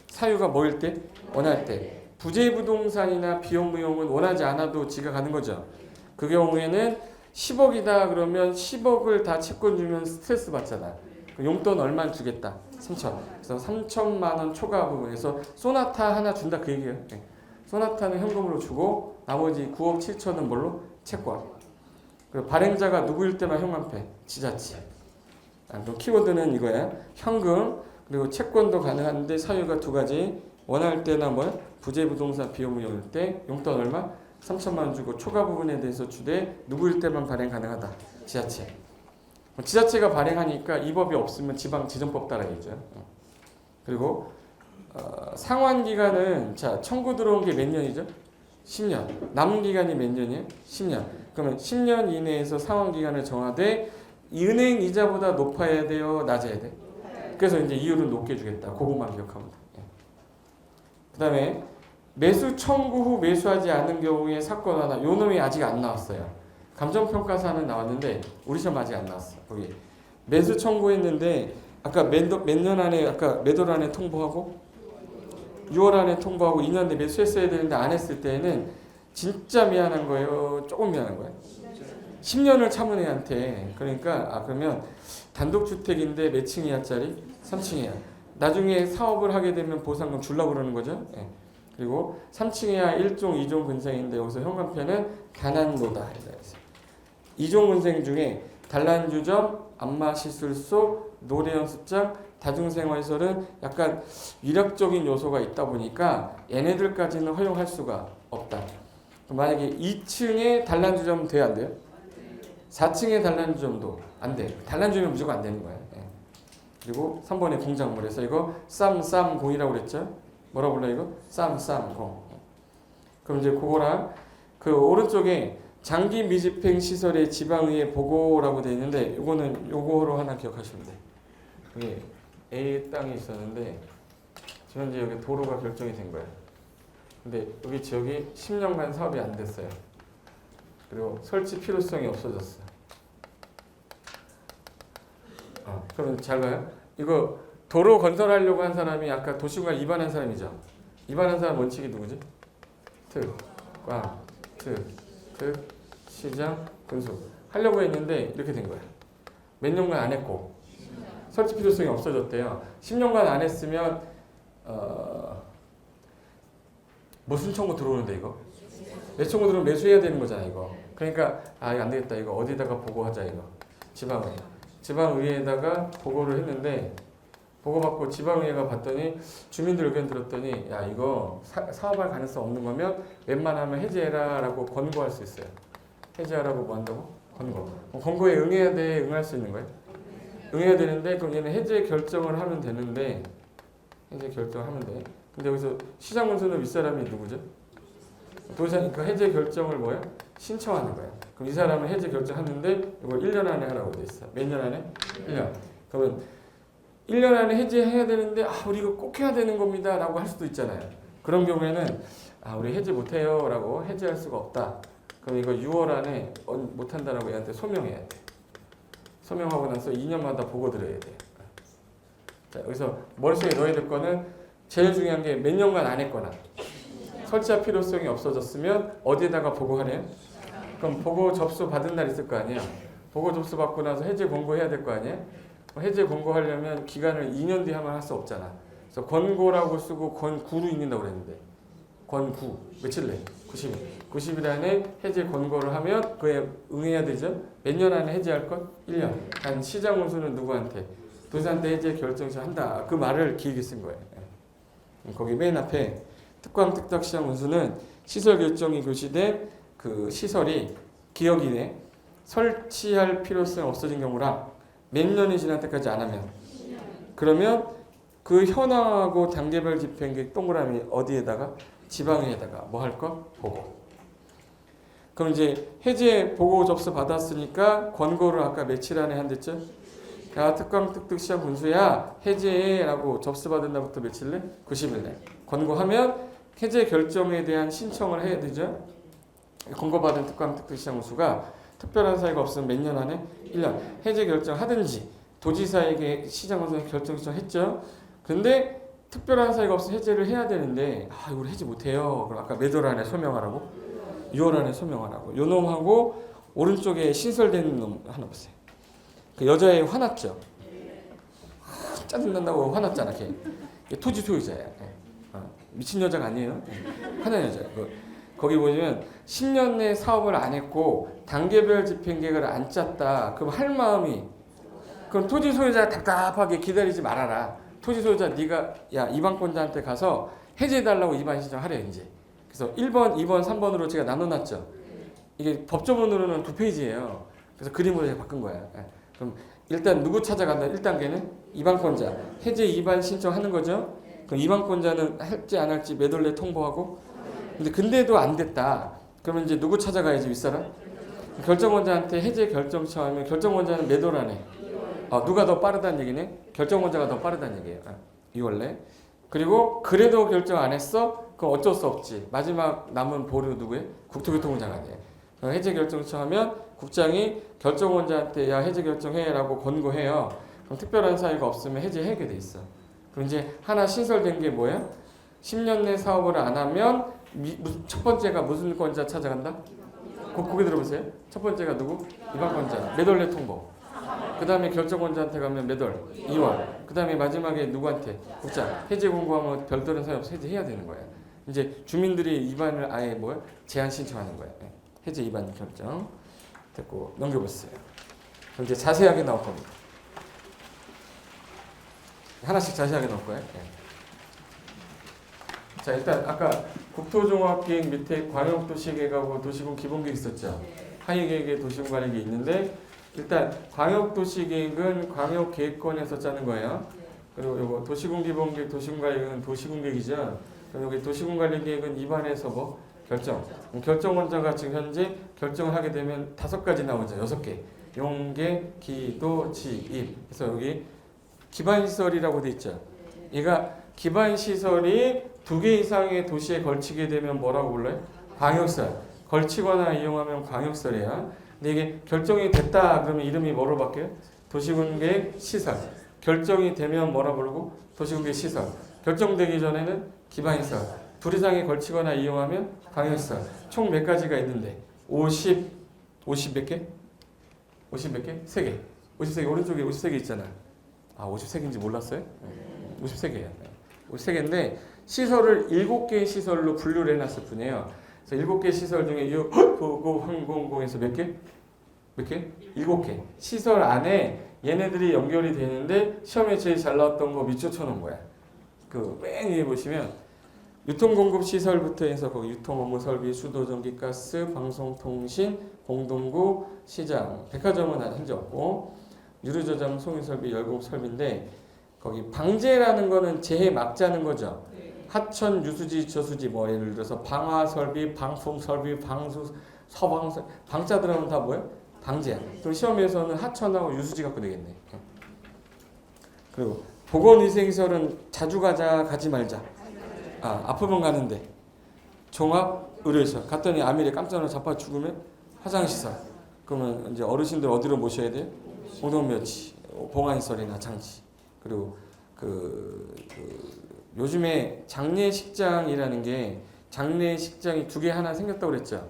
사유가 뭐일 때? 원할 때. 부재부동산이나 비용무용은 원하지 않아도 지가 가는 거죠. 그 경우에는 10억이다 그러면 10억을 다 채권 주면 스트레스 받잖아. 용돈 얼마 주겠다. 3천. 그래서 3천만 원 초과 부분에서 소나타 하나 준다 그 얘기예요. 소나타는 현금으로 주고 나머지 9억 7천은 뭘로? 채권. 그리고 발행자가 누구일 때만 현관패? 지자체. 또 키워드는 이거야. 현금 그리고 채권도 가능한데 사유가 두 가지. 원할 때나 뭐야? 부재부동산 비용무용일 때 용돈 얼마? 3천만 원 주고 초과 부분에 대해서 주되 누구일 때만 발행 가능하다. 지자체. 지자체가 발행하니까 이 법이 없으면 지방지정법 따라야죠. 그리고 상환기간은 자 청구 들어온 게 몇 년이죠? 10년. 남은 기간이 몇 년이에요? 10년. 그러면 10년 이내에서 상환기간을 정하되 은행 이자보다 높아야 돼요? 낮아야 돼? 그래서 이제 이율은 높게 주겠다. 그것만 기억하면 돼. 그 다음에 매수 청구 후 매수하지 않은 경우에 사건 하나. 요 놈이 아직 안 나왔어요. 감정평가사는 나왔는데 우리 시험 아직 안 나왔어. 거기 매수 청구했는데 아까 몇 년 안에 아까 몇 월 안에 통보하고 6월 안에 통보하고 2년 뒤에 매수했어야 되는데 안 했을 때에는 진짜 미안한 거예요. 조금 미안한 거예요. 10년을 참은 애한테 그러니까 그러면 단독주택인데 몇 층이야짜리? 3층이야. 나중에 사업을 하게 되면 보상금 주려고 그러는 거죠. 예. 그리고 3층이야 1종, 2종 근생인데 여기서 현관패는 단한노다. 2종 근생 중에 단란주점, 안마시술소, 노래연습장, 다중생활시설은 약간 위력적인 요소가 있다 보니까 얘네들까지는 허용할 수가 없다. 만약에 2층에 단란주점 돼야 안 돼요? 4층에 단란주점도 안 돼. 단란주점은 무조건 안 되는 거예요. 그리고 3번에 공작물에서 이거 쌈공이라고 그랬죠? 뭐라고 불러 이거? 쌈공. 그럼 이제 그거랑 그 오른쪽에 장기 미집행 시설의 지방의회 보고라고 되어 있는데 요거는 요거로 하나 기억하시면 돼. 여기 A 땅이 있었는데 지금 현재 여기 도로가 결정이 된 거야. 근데 여기 지역이 10년간 사업이 안 됐어요. 그리고 설치 필요성이 없어졌어. 그럼 잘 봐요. 이거 도로 건설하려고 한 사람이 아까 도시공간 입안한 사람이죠. 입안한 사람 원칙이 누구지? 시장, 군수 하려고 했는데 이렇게 된 거야. 몇 년간 안 했고 설치 필요성이 없어졌대요. 10년간 안 했으면 무슨 청구 들어오는데 이거? 매청구 들어오면 매수해야 되는 거잖아 이거. 그러니까 이거 안 되겠다. 이거 어디다가 보고하자 이거. 지방의회에다가 보고를 했는데 보고받고 지방의회가 봤더니 주민들 의견 들었더니 야 이거 사업할 가능성 없는 거면 웬만하면 해제해라 라고 권고할 수 있어요. 해제하라고 뭐 한다고? 권고. 권고에 응해야 돼? 응할 수 있는 거예요? 응해야 되는데 그럼 얘는 해제 결정을 하면 되는데 해제 결정을 하면 돼. 근데 여기서 시장군수는 윗사람이 누구죠? 도시하니까 해제 결정을 뭐야? 신청하는 거야. 그럼 이 사람은 해제 결정하는데 이걸 1년 안에 하라고 돼 있어. 몇 년 안에? 1년. 그러면 1년 안에 해제해야 되는데 우리 이거 꼭 해야 되는 겁니다 라고 할 수도 있잖아요. 그런 경우에는 우리 해제 못해요 라고 해제할 수가 없다. 그럼 이거 6월 안에 못한다라고 얘한테 소명해야 돼. 소명하고 나서 2년마다 보고 드려야 돼. 자, 여기서 머릿속에 넣어야 될 거는 제일 중요한 게 몇 년간 안 했거나 설치할 필요성이 없어졌으면 어디에다가 보고하래요? 그럼 보고 접수 받은 날 있을 거 아니에요? 보고 접수 받고 나서 해제 권고해야 될 거 아니에요? 해제 권고하려면 기간을 2년 뒤에 하면 할 수 없잖아. 그래서 권고라고 쓰고 권구로 읽는다고 그랬는데 권구 며칠 내? 90일. 90일 안에 해제 권고를 하면 그에 응해야 되죠? 몇 년 안에 해제할 것? 1년. 단 시장 운수는 누구한테? 도시한테 해제 결정시 한다. 그 말을 길게 쓴 거예요. 거기 맨 앞에 특광특덕 시장 운수는 시설 결정이 교시된 그 시설이 기억 이내 설치할 필요성이 없어진 경우랑 몇 년이 지날 때까지 안 하면. 그러면 그 현황하고 단계별 집행계획 동그라미 어디에다가 지방에다가 뭐 할 거? 보고. 그럼 이제 해제 보고 접수 받았으니까 권고를 아까 며칠 안에 한댔죠? 야, 특강 특특 시험 분수야 해제라고 접수 받은 날부터 며칠래? 90일 내. 권고하면 해제 결정에 대한 신청을 해야 되죠. 권고받은 특강 특특 시험 분수가 특별한 사유가 없으면 몇 년 안에? 1년. 해제 결정하든지 도지사에게 시장에서 결정 신청했죠. 근데 특별한 사유가 없으면 해제를 해야 되는데 이걸 해제 못해요. 그럼 아까 몇 월 안에 소명하라고? 6월 안에 소명하라고. 요 놈하고 오른쪽에 신설된 놈 하나 보세요. 그 여자애 화났죠. 짜증난다고 화났잖아. 걔 토지 소유자야. 미친 여자가 아니에요. 화난 여자야. 거기 보시면 10년 내 사업을 안 했고 단계별 집행계획을 안 짰다. 그럼 할 마음이 그럼 토지 소유자 답답하게 기다리지 말아라. 토지 소유자 네가 이방권자한테 가서 해제해달라고 이반 신청하래 이제. 그래서 1번, 2번, 3번으로 제가 나눠놨죠. 이게 법조문으로는 2페이지예요. 그래서 그림으로 제가 바꾼 거야. 그럼 일단 누구 찾아간다? 1단계는 이방권자. 해제 이반 신청하는 거죠. 그럼 이방권자는 할지 안 할지 매돌래 통보하고. 근데도 안 됐다. 그러면 이제 누구 찾아가야지 윗사람? 결정권자한테 해제 결정 청하면 결정권자는 매돌 안에. 누가 더 빠르다는 얘기네? 결정권자가 더 빠르다는 얘기예요. 2월 내. 그리고 그래도 결정 안 했어? 그럼 어쩔 수 없지. 마지막 남은 보류 누구예요? 국토교통부장관이 돼. 해제 결정 청하면 국장이 결정권자한테 야 해제 결정해라고 권고해요. 그럼 특별한 사유가 없으면 해제하게 돼 있어. 그럼 이제 하나 신설된 게 뭐야? 10년 내 사업을 안 하면 첫 번째가 무슨 권자 찾아간다? 고개 들어보세요. 첫 번째가 누구? 이방권자. 매돌래 통보. 그 다음에 결정권자한테 가면 매돌 2월. 그 다음에 마지막에 누구한테? 국장. 해제 공고하면 별다른 사유 없이 해제해야 되는 거야. 이제 주민들이 이반을 아예 뭐야? 제한 신청하는 거야. 해제 이반 결정. 됐고 넘겨보세요. 그럼 이제 자세하게 나올 겁니다. 하나씩 자세하게 나올 거예요. 자 일단 아까 국토종합계획 밑에 광역도시계획하고 도시군 기본계획 있었죠. 하위계획에 도시군 관리계획이 있는데 일단 광역도시계획은 광역계획권에서 짜는 거예요. 그리고 이거 도시군 기본계획, 도시군 관리계획은 도시군계획이죠. 그럼 여기 도시군 관리계획은 입안에서 뭐 결정. 결정원자가 지금 현재 결정을 하게 되면 5가지 나오죠. 6개. 용계, 기도, 지입. 그래서 여기 기반시설이라고 돼 있죠. 얘가 기반시설이 2개 이상의 도시에 걸치게 되면 뭐라고 불러요? 광역설. 걸치거나 이용하면 광역설이야. 근데 이게 결정이 됐다 그러면 이름이 뭐로 바뀌어요? 도시군계획 시설. 결정이 되면 뭐라 부르고? 도시군계획 시설. 결정되기 전에는 기반시설. 2 이상에 걸치거나 이용하면 광역시설. 총 몇 가지가 있는데 50 몇 개? 50 몇 개? 3개. 53개 오른쪽에 53개 있잖아. 53개인지 몰랐어요? 53개야. 53개인데 시설을 7개의 시설로 분류를 해놨을 뿐이에요. 그래서 7개 시설 중에 690에서 몇 개? 몇 개? 7개. 시설 안에 얘네들이 연결이 되는데 시험에 제일 잘 나왔던 거 밑줄 쳐놓은 거야. 맨 위에 보시면 유통공급시설부터 해서 거기 유통업무설비, 수도전기, 가스, 방송통신, 공동구, 시장, 백화점은 현재 없고 유류저장, 송유설비, 열공설비인데 거기 방제라는 거는 재해 막자는 거죠. 하천, 유수지, 저수지 뭐 예를 들어서 방화설비, 방풍설비, 방수, 서방설 방자 들어가면 다 뭐야? 방제야. 그럼 시험에서는 하천하고 유수지 갖고 되겠네. 그리고 보건위생시설은 자주 가지 말자. 아프면 가는데 종합의료시설 갔더니 암일에 깜짝 놀라 자빠 죽으면 화장시설. 그러면 이제 어르신들 어디로 모셔야 돼요? 공동묘지, 봉안시설이나 장치. 그리고 요즘에 장례식장이라는 게 장례식장이 2개 하나 생겼다고 그랬죠.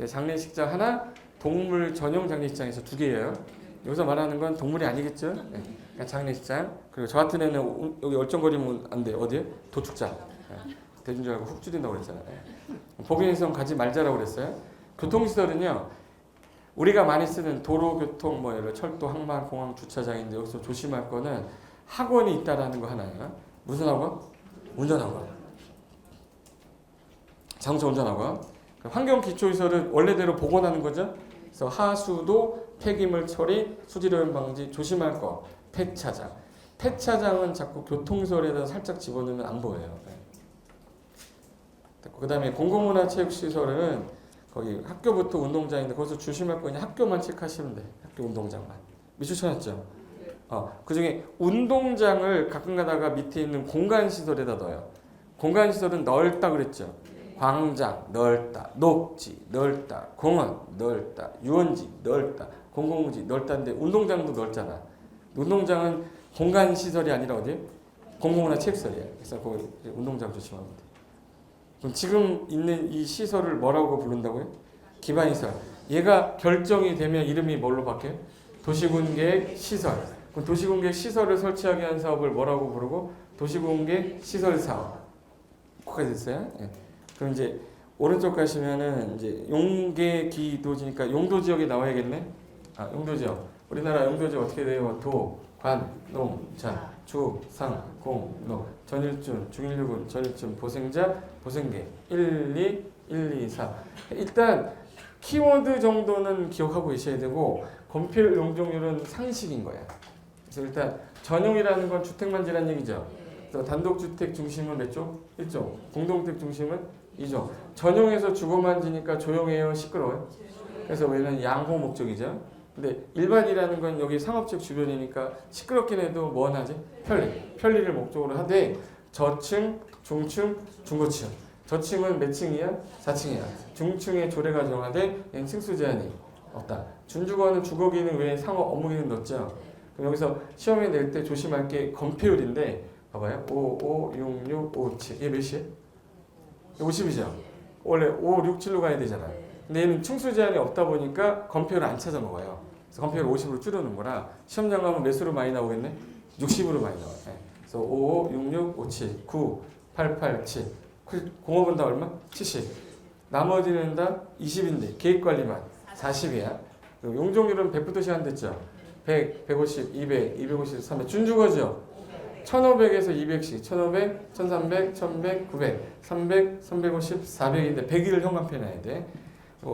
장례식장 하나, 동물 전용 장례식장에서 2개예요. 여기서 말하는 건 동물이 아니겠죠. 그러니까 장례식장. 그리고 저 같은 애는 여기 얼쩡거리면 안 돼요. 어디에? 도축장. 대준 줄 알고 훅 줄인다고 그랬잖아요. 복인성 가지 말자라고 그랬어요. 교통시설은요. 우리가 많이 쓰는 도로교통, 뭐 예를 들어 철도, 항만, 공항, 주차장인데 여기서 조심할 거는 학원이 있다라는 거 하나예요. 무슨 학원? 운전학원. 자동차 운전학원. 환경기초시설은 원래대로 복원하는 거죠. 그래서 하수도 폐기물 처리, 수질오염 방지 조심할 거. 폐차장. 폐차장은 자꾸 교통설에다 살짝 집어넣으면 안 보여요. 그 다음에 공공문화체육시설은 거기 학교부터 운동장인데 거기서 조심할 거 그냥 학교만 체크하시면 돼. 학교 운동장만. 밑줄 쳐놨죠? 그 중에 운동장을 가끔 가다가 밑에 있는 공간시설에다 넣어요. 공간시설은 넓다 그랬죠. 광장 넓다, 녹지 넓다, 공원 넓다, 유원지 넓다, 공공지 넓다인데 운동장도 넓잖아. 운동장은 공간시설이 아니라 어디에? 공공문화체육시설이에요. 그래서 거기 운동장 조심하면 돼. 그럼 지금 있는 이 시설을 뭐라고 부른다고요? 기반시설. 얘가 결정이 되면 이름이 뭘로 바뀌어요? 도시군계획시설. 그럼 도시군계획시설을 설치하게 한 사업을 뭐라고 부르고? 도시군계획시설사업. 거기까지 됐어요? 네. 그럼 이제 오른쪽 가시면은 이제 용계기도지니까 용도 지역이 나와야겠네. 용도 지역. 우리나라 용도 지역 어떻게 돼요? 도, 관, 농, 자, 주, 상, 공, 농, 전일준, 중일류군, 전일준, 보생자, 보생계. 1, 2, 1, 2, 4. 일단 키워드 정도는 기억하고 계셔야 되고 건폐율 용적률은 상식인 거야. 그래서 일단 전용이라는 건 주택만지라는 얘기죠. 그래서 단독주택 중심은 몇 종? 1종. 공동주택 중심은 2종. 전용에서 주거만지니까 조용해요? 시끄러워요? 그래서 얘는 양호 목적이죠. 근데 일반이라는 건 여기 상업지역 주변이니까 시끄럽긴 해도 뭐 하지? 편리를 목적으로 하되 저층, 중층, 중고층. 저층은 몇 층이야? 4층이야. 중층에 조례가 정하되 얘는 층수 제한이 없다. 준주거는 주거기능 외에 상업 업무기능 넣었죠. 그럼 여기서 시험에 낼 때 조심할 게 건폐율인데 봐봐요. 5, 5, 6, 6, 5, 7. 얘 몇이에요? 50이죠. 원래 5, 6, 7로 가야 되잖아. 근데 얘는 층수 제한이 없다 보니까 건폐율을 안 찾아 먹어요. 그래서 건폐율 50으로 줄여놓은 거라 시험장 가면 몇 수로 많이 나오겠네? 60으로 많이 나와요. 그래서 5, 5, 6, 6, 5, 7, 9, 8, 8, 7. 공업은 다 얼마? 70. 나머지는 다 20인데 계획관리만 40이야. 용적률은 100부터 시작됐죠. 100, 150, 200, 250, 300. 준주거죠. 1500에서 200씩. 1500, 1300, 1100, 900, 300, 350, 400인데 100일을 현관표에 놔야 돼.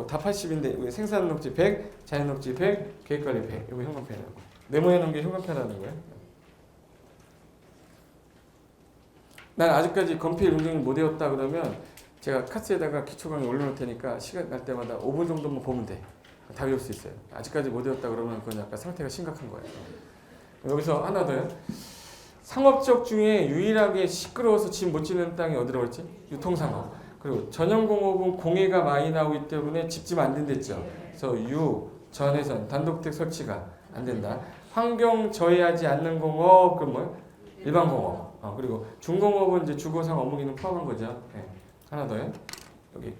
다 80인데 생산녹지 100, 자연녹지 100, 계획관리 100. 이거 현관표에 놔고. 네모에 놓은 게 현관표라는 거야. 난 아직까지 건폐율 용적률 못 외웠다 그러면 제가 카스에다가 기초 강의 올려놓을 테니까 시간 날 때마다 5분 정도만 보면 돼. 다 외울 수 있어요. 아직까지 못 외웠다 그러면 그건 약간 상태가 심각한 거예요. 여기서 하나 더요. 상업지역 중에 유일하게 시끄러워서 집 못 짓는 땅이 어디라고 그랬지? 유통상업. 그리고 전용공업은 공해가 많이 나오기 때문에 집지면 안 된댔죠. 그래서 전해선, 단독주택 설치가 안 된다. 환경 저해하지 않는 공업, 그럼 뭐요? 일반 공업. 그리고 중공업은 이제 주거상 업무기능 포함한 거죠. 네. 하나 더요. 여기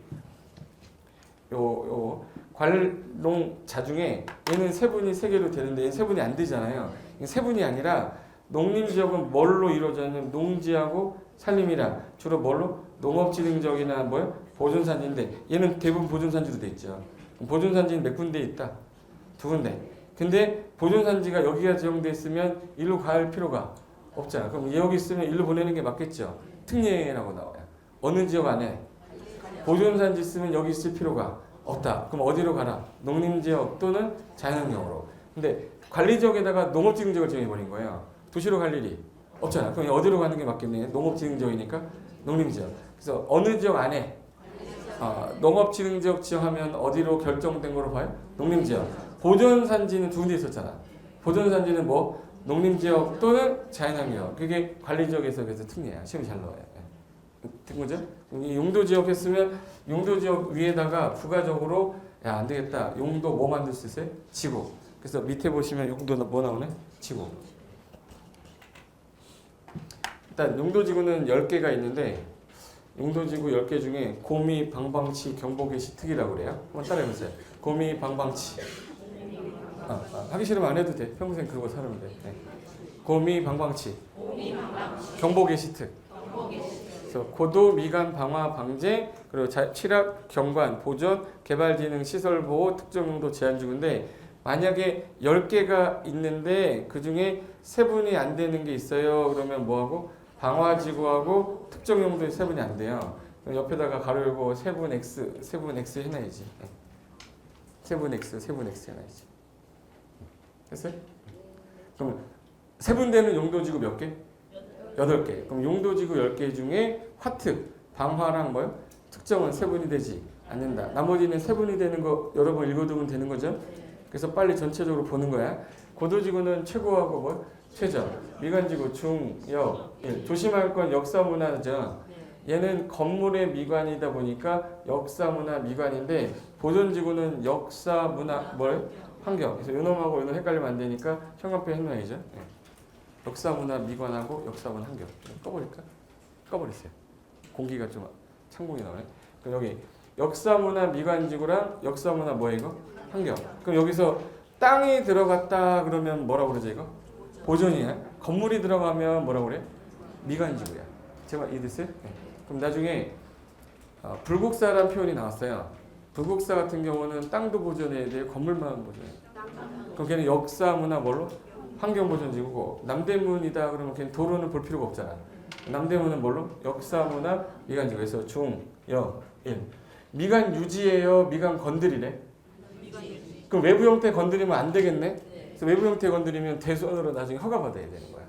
요 관농자 중에 얘는 세분이 3개로 되는데 얘는 세분이 안 되잖아요. 세분이 아니라 농림지역은 뭘로 이루어져있는 농지하고 산림이랑 주로 뭘로? 농업지능적이나 뭐요? 보존산지인데 얘는 대부분 보존산지로 돼 있죠. 보존산지는 몇 군데 있다? 2군데. 근데 보존산지가 여기가 지정돼 있으면 일로 갈 필요가 없잖아. 그럼 여기 있으면 일로 보내는 게 맞겠죠. 특례라고 나와요. 어느 지역 안에 보존산지 있으면 여기 있을 필요가 없다. 그럼 어디로 가라? 농림지역 또는 자연환경으로. 근데 관리지역에다가 농업지능지역을 정해버린 거예요. 도시로 갈 일이 없잖아. 그럼 어디로 가는 게 맞겠네? 농업지능지역이니까 농림지역. 그래서 어느 지역 안에 농업지능지역 지정하면 어디로 결정된 거로 봐요? 농림지역. 보존산지는 2군데 있었잖아. 보존산지는 뭐? 농림지역 또는 자연환경. 그게 관리지역에서 그래서 특례야. 시험이 잘 나와요. 된 거죠? 이 용도지역 했으면 용도지역 위에다가 부가적으로 야, 안 되겠다. 용도 뭐 만들 수 있어요? 지구. 그래서 밑에 보시면 용도 뭐 나오네? 지구. 일단 용도지구는 10개가 있는데 용도지구 10개 중에 고미, 방방치, 경보개시, 특이라고 그래요. 한번 따라해보세요. 고미, 방방치. 하기 싫으면 안 해도 돼. 평생 그러고 살면 돼. 네. 고미, 방방치. 경보개시, 특. 그래서 고도, 미관, 방화, 방제, 그리고 취락, 경관, 보존, 개발기능, 시설보호, 특정용도 제한지구인데 만약에 10개가 있는데 그 중에 세분이 안 되는 게 있어요. 그러면 뭐하고? 방화지구하고 특정용도에 세분이 안 돼요. 그럼 옆에다가 가로 열고 세분 X 해놔야지. 세분 X, 세분 X잖아 이제. 됐어요? 그럼 세분되는 용도지구 몇 개? 8개. 그럼 용도지구 10개 중에 화특, 방화랑 뭐요? 특정은 세분이 되지 않는다. 나머지는 세분이 되는 거 여러 번 읽어두면 되는 거죠. 그래서 빨리 전체적으로 보는 거야. 고도지구는 최고하고 뭐? 최저. 미관지구 중, 역, 일. 조심할 건 역사문화죠. 얘는 건물의 미관이다 보니까 역사문화 미관인데 보존지구는 역사문화 뭘? 환경. 그래서 요놈하고 요놈 헷갈리면 안 되니까 형광펜 해놔야죠. 역사문화 미관하고 역사문화 환경. 꺼버릴까? 꺼버렸어요. 공기가 좀 창공이 나와요. 그럼 여기 역사문화 미관지구랑 역사문화 뭐야 이거? 환경. 그럼 여기서 땅이 들어갔다 그러면 뭐라고 그러죠 이거? 보존이야. 건물이 들어가면 뭐라고 그래? 미관지구야. 제가 이해됐어요? 그럼 나중에 불국사라는 표현이 나왔어요. 불국사 같은 경우는 땅도 보존해야 돼요. 건물만 보존해야 돼요. 그럼 걔는 역사문화 뭘로? 환경보존지구고 남대문이다 그러면 걔는 도로는 볼 필요가 없잖아. 남대문은 뭘로? 역사문화 미관지구. 그래서 중, 역, 일. 미관 유지예요? 미관 건드리래? 그럼 외부 형태 건드리면 안 되겠네? 그래서 외부 형태 건드리면 대수선으로 나중에 허가받아야 되는 거야.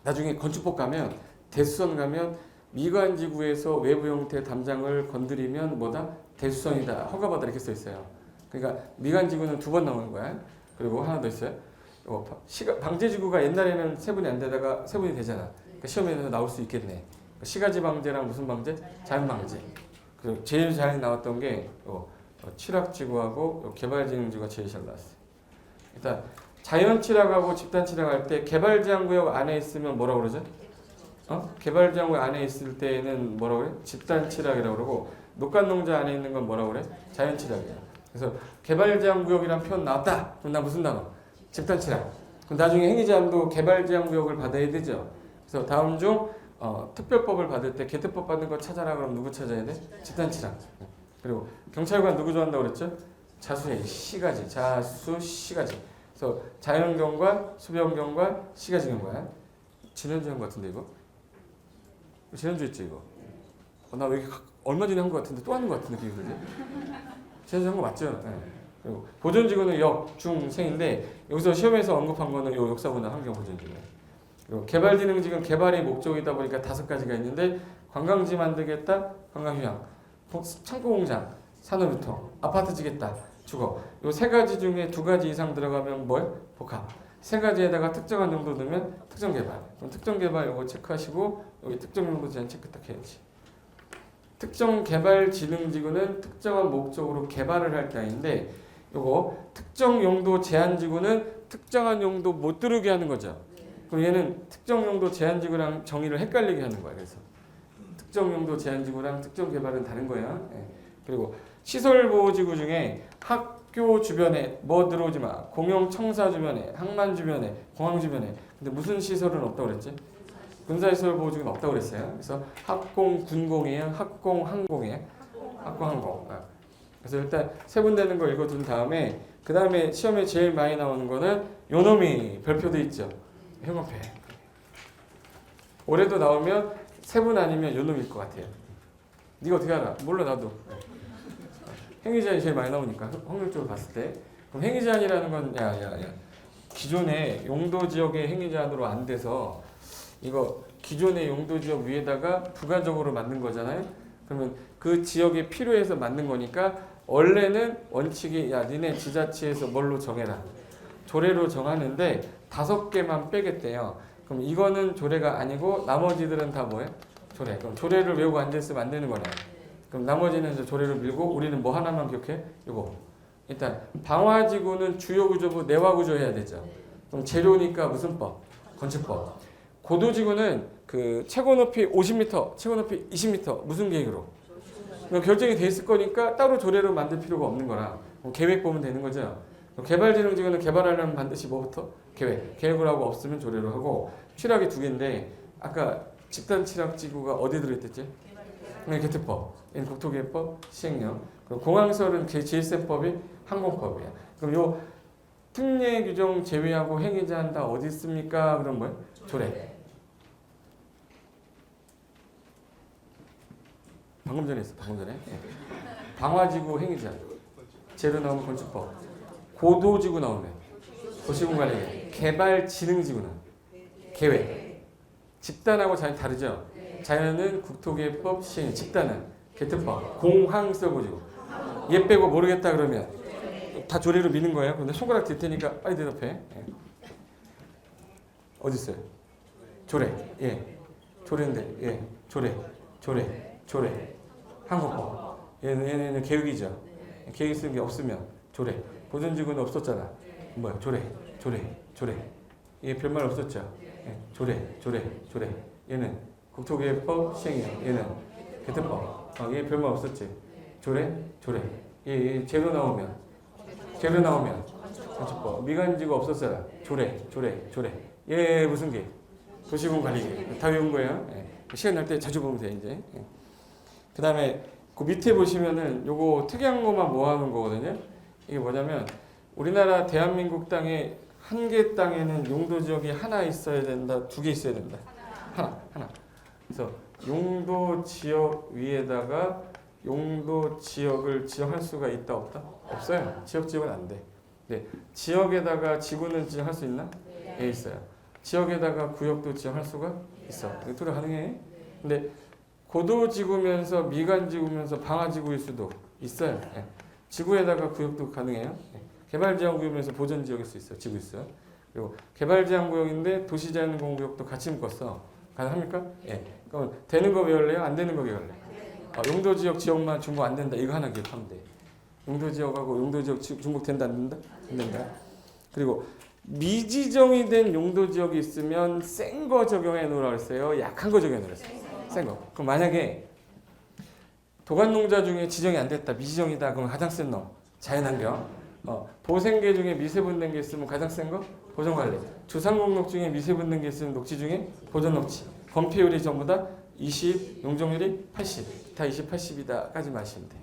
나중에 건축법 가면 대수선 가면 미관지구에서 외부 형태 담장을 건드리면 뭐다? 대수선이다. 허가받아 이렇게 써 있어요. 그러니까 미관지구는 2번 나오는 거야. 그리고 하나 더 있어요. 방제지구가 옛날에는 세분이 안 되다가 세분이 되잖아. 그러니까 시험에서 나올 수 있겠네. 시가지 방제랑 무슨 방제? 자연 방제. 그리고 제일 잘 나왔던 게 칠학지구하고 개발진흥지구가 제일 잘 나왔어요. 일단 자연 칠학하고 집단 칠학할 때 개발제한구역 안에 있으면 뭐라고 그러죠? 개발제한구역 안에 있을 때는 뭐라고 그래? 집단 칠학이라고 그러고 녹간농자 안에 있는 건 뭐라고 그래? 자연 칠학이야. 그래서 개발제한구역이란 표현 나왔다. 그럼 나 무슨 단어? 집단 칠학. 그럼 나중에 행위제한도 개발제한구역을 받아야 되죠. 그래서 다음 중 특별법을 받을 때 개특법 받는 거 찾아라. 그럼 누구 찾아야 돼? 집단 칠학. 그리고 경찰관 누구 좋아한다고 그랬죠? 자수의 시가지. 자수 시가지. 그래서 자연경관, 수변경관, 시가지경관. 지난주에 한 것 같은데 이거? 지난주에 했지 이거? 나 왜 이렇게 얼마 전에 한 것 같은데 또 하는 것 같은 느낌이 들지? 지난주에 한 거 맞죠? 네. 그리고 보존지구는 역, 중, 생인데 여기서 시험에서 언급한 거는 요 역사문화 환경보존지구예요. 그리고 개발진흥지구는 개발의 목적이다 보니까 5가지가 있는데 관광지 만들겠다, 관광휴양, 창고공장, 산업유통, 아파트 지겠다, 주거. 요 3가지 중에 2가지 이상 들어가면 뭘? 복합. 3가지에다가 특정한 용도 넣으면 특정개발. 그럼 특정개발 요거 체크하시고 여기 특정 용도 제한 체크 딱 해야지. 특정개발진흥지구는 특정한 목적으로 개발을 할 때 아닌데 요거 특정 용도 제한지구는 특정한 용도 못 들어오게 하는 거죠. 그럼 얘는 특정 용도 제한지구랑 정의를 헷갈리게 하는 거야. 그래서 특정 용도 제한지구랑 특정 개발은 다른 거야. 그리고 시설보호지구 중에 학교 주변에 뭐 들어오지 마. 공영 청사 주변에, 항만 주변에, 공항 주변에. 근데 무슨 시설은 없다고 그랬지? 군사시설보호지구는 없다고 그랬어요. 그래서 학공, 군공이에요? 학공, 항공이에요? 학공, 항공. 그래서 일단 세분되는 거 읽어둔 다음에 그 다음에 시험에 제일 많이 나오는 거는 요놈이 별표돼 있죠. 형광펜. 올해도 나오면 세분 아니면 요놈일 것 같아요. 네가 어떻게 알아? 몰라 나도. 행위제한이 제일 많이 나오니까 확률적으로 봤을 때. 그럼 행위제한이라는 건 기존의 용도지역의 행위제한으로 안 돼서 이거 기존의 용도지역 위에다가 부가적으로 만든 거잖아요. 그러면 그 지역에 필요해서 만든 거니까 원래는 원칙이 니네 지자체에서 뭘로 정해라. 조례로 정하는데 5개만 빼겠대요. 그럼 이거는 조례가 아니고 나머지들은 다 뭐예요? 조례. 그럼 조례를 외우고 앉아있으면 안 되는 거네. 그럼 나머지는 이제 조례를 밀고 우리는 뭐 하나만 기억해? 이거. 일단 방화지구는 주요구조부 내화구조 해야 되죠. 그럼 재료니까 무슨 법? 건축법. 고도지구는 그 최고 높이 50m, 최고 높이 20m 무슨 계획으로? 결정이 돼 있을 거니까 따로 조례로 만들 필요가 없는 거라 계획 보면 되는 거죠. 개발진흥지구는 개발하려면 반드시 뭐부터? 계획. 계획을 하고 없으면 조례로 하고 칠학이 2개인데 아까 집단 칠학지구가 어디 들어있댔지? 개특법, 국토계획법, 시행령. 그리고 공항시설은 제1세법이 항공법이야. 그럼 요 특례 규정 제외하고 행위제한 다 어디 있습니까? 그럼 뭐예요? 조례. 방금 전에 했어. 방금 전에. 방화지구 행위제한. 제로 나오면 건축법. 고도지구 나오네. 도시공간에 개발진흥지구는 계획. 집단하고 자연 다르죠. 자연은 국토계획법 시행, 집단은 개특법, 공항설고지구. 얘 빼고 모르겠다 그러면 다 조례로 미는 거예요. 근데 손가락 들 테니까 빨리 대답해. 예. 어디 있어요? 조례. 예. 조례인데. 예. 조례. 한국법. 얘는 계획이죠. 계획 쓰는 게 없으면 조례. 보존지구는 없었잖아. 뭐야? 조례. 얘 별말 없었죠. 예. 조례. 얘는 국토계획법 시행이야. 얘는 개특법. 얘 별말 없었지. 조례. 얘 제로 나오면 건축법. 미관지구 없었잖아. 조례. 얘 무슨 계? 도시공관리계. 다 외운 거예요. 예. 시간 날 때 자주 보면 돼 이제. 예. 그 다음에 그 밑에 보시면은 요거 특이한 것만 모아놓은 거거든요. 이게 뭐냐면 우리나라 대한민국 땅에 한 개 땅에는 용도 지역이 하나 있어야 된다, 두 개 있어야 된다. 하나. 그래서 용도 지역 위에다가 용도 지역을 지정할 수가 있다 없다? 없어요. 지역 지역은 안 돼. 네. 지역에다가 지구는 지정할 수 있나? 예, 있어요. 지역에다가 구역도 지정할 수가 있어. 이거 둘 다 가능해. 근데 고도지구면서 미관지구면서 방화지구일 수도 있어요. 예. 지구에다가 구역도 가능해요. 예. 개발제한구역에서 보전지역일 수 있어요. 지구 있어요. 그리고 개발제한구역인데 도시제한공구역도 같이 묶었어. 가능합니까? 예. 그럼 되는 거 외울래요? 안 되는 거 외울래? 용도지역 지역만 중복 안 된다. 이거 하나 기억하면 돼. 용도지역하고 용도지역 중복 된다 안 된다? 안 된다. 그리고 미지정이 된 용도지역이 있으면 센 거 적용해 놓으라고 했어요? 약한 거 적용해 놓으라고 했어요? 센 거. 그럼 만약에 도간농자 중에 지정이 안 됐다. 미지정이다. 그럼 가장 센 놈. 자연환경. 보생계 중에 미세분된 게 있으면 가장 센 거? 보존관리. 주상공록 중에 미세분된 게 있으면 녹지 중에 보존녹지. 건폐율이 전부 다 20, 용적률이 80. 다 20, 80이다까지 마시면 돼.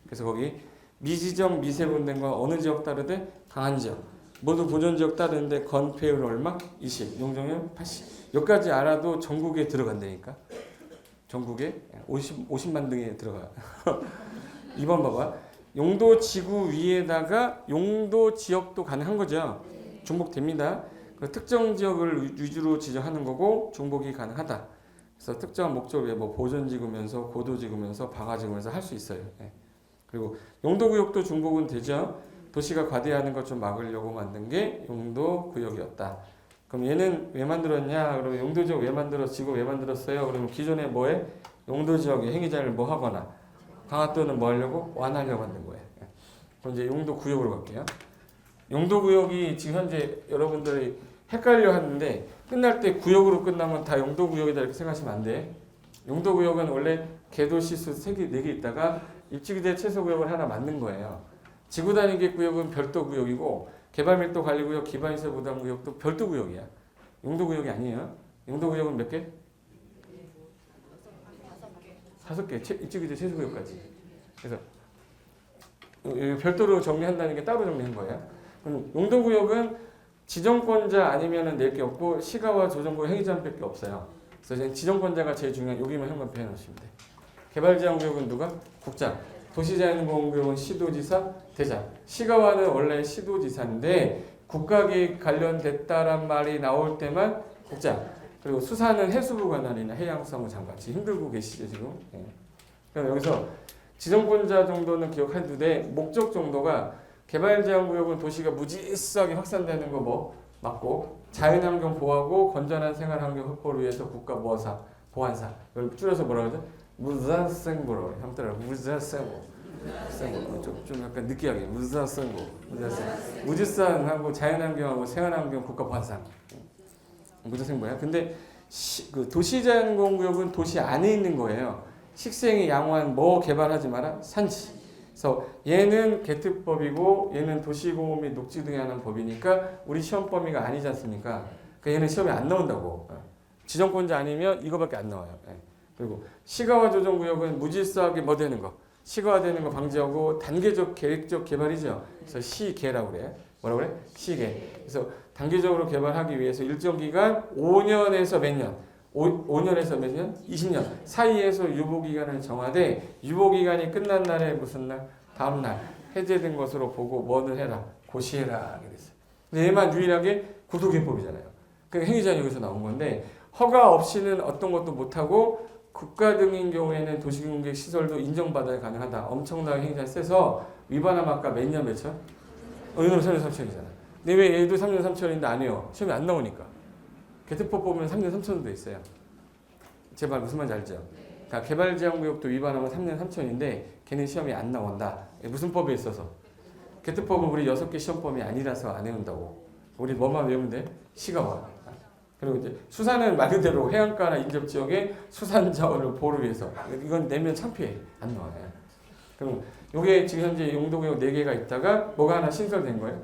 그래서 거기 미지정, 미세분된 건 어느 지역 따르되 강한 지역. 모두 보존지역 따르는데 건폐율 얼마? 20, 용적률 80. 여기까지 알아도 전국에 들어간다니까. 전국에 50만 등에 들어가. 2번 봐봐. 용도 지구 위에다가 용도 지역도 가능한 거죠. 중복됩니다. 특정 지역을 위주로 지정하는 거고 중복이 가능하다. 그래서 특정한 목적 외에 뭐 보존지구면서 고도지구면서 방화지구면서 할 수 있어요. 예. 그리고 용도구역도 중복은 되죠. 도시가 과대하는 것 좀 막으려고 만든 게 용도구역이었다. 그럼 얘는 왜 만들었냐? 그러면 용도지역 왜 만들었어? 지구 왜 만들었어요? 그러면 기존에 뭐해? 용도지역의 행위자를 뭐 하거나 강화 또는 뭐 하려고? 완화하려고 만든 거예요. 그럼 이제 용도구역으로 갈게요. 용도구역이 지금 현재 여러분들이 헷갈려 하는데 끝날 때 구역으로 끝나면 다 용도구역이다 이렇게 생각하시면 안 돼. 용도구역은 원래 개도시수 3개, 4개 있다가 입지기대 최소구역을 하나 만든 거예요. 지구단위계 구역은 별도 구역이고 개발밀도관리구역, 기반시설 부담구역도 별도 구역이야. 용도구역이 아니에요. 용도구역은 몇 개? 5개. 입지기대 최소구역까지. 그래서 별도로 정리한다는 게 따로 정리한 거예요. 그럼 용도구역은 지정권자 아니면은 낼 게 없고 시가와 조정구 행위자밖에 없어요. 그래서 지정권자가 제일 중요한 여기만 형만 표현해 놓으시면 돼. 개발제한구역은 누가? 국장. 도시제한공구역은 시도지사, 대장. 시가와는 원래 시도지사인데 국가계획 관련됐다란 말이 나올 때만 국장. 그리고 수사는 해수부 관할이나 해양수산부 장관. 지금 힘들고 계시죠 지금? 예. 그럼 여기서 지정권자 정도는 기억해두되 목적 정도가 개발제한구역은 도시가 무질서하게 확산되는 거 뭐 막고 자연환경 보호하고 건전한 생활환경 확보를 위해서 국가 보안사, 보안사 이걸 줄여서 뭐라 그러죠? 무자생보로 한번 따라 무자생보 좀 약간 느끼하게 무자생보 무질서하고 자연환경하고 생활환경 국가 보안사 무자생보야. 근데 그 도시자연공구역은 도시 안에 있는 거예요. 식생이 양호한 뭐 개발하지 마라 산지. 그래서 얘는 개특법이고 얘는 도시공업 및 녹지 등에 관한 법이니까 우리 시험 범위가 아니지 않습니까? 그러니까 얘는 시험에 안 나온다고. 지정권자 아니면 이거밖에 안 나와요. 그리고 시가와 조정구역은 무질서하게 뭐 되는 거, 시가화되는 거 방지하고 단계적 계획적 개발이죠. 그래서 시계라고 그래. 뭐라고 그래? 시계. 그래서 단계적으로 개발하기 위해서 일정 기간 5년에서 몇 년? 5년에서 몇 년? 20년 사이에서 유보기간을 정하되 유보기간이 끝난 날에 무슨 날? 다음 날 해제된 것으로 보고 뭐를 해라 고시해라 하게 됐어요. 근데 얘만 유일하게 고소기법이잖아요. 그러니까 행위자는 여기서 나온 건데 허가 없이는 어떤 것도 못하고 국가 등인 경우에는 도시공객 시설도 인정받아야 가능하다. 엄청나게 행위자가 세서 위반하면 아까 몇 년 몇천? 이놈 3년 3천이잖아. 근데 왜 얘도 3년 3천인데 안 해요? 시험이 안 나오니까. 개특법 보면 3년 3천도 있어요. 제 말 무슨 말인지 알죠? 그러니까 개발제한구역도 위반하면 3년 3천인데 걔는 시험이 안 나온다. 무슨 법에 있어서? 개특법은 우리 6개 시험범위 아니라서 안 해온다고. 우리 뭐만 외우면 돼? 시가 와. 그리고 이제 수산은 말 그대로 해안가나 인접지역의 수산자원을 보호를 위해서 이건 내면 창피해. 안 나와요. 그럼 요게 지금 현재 용도구역 4개가 있다가 뭐가 하나 신설된 거예요.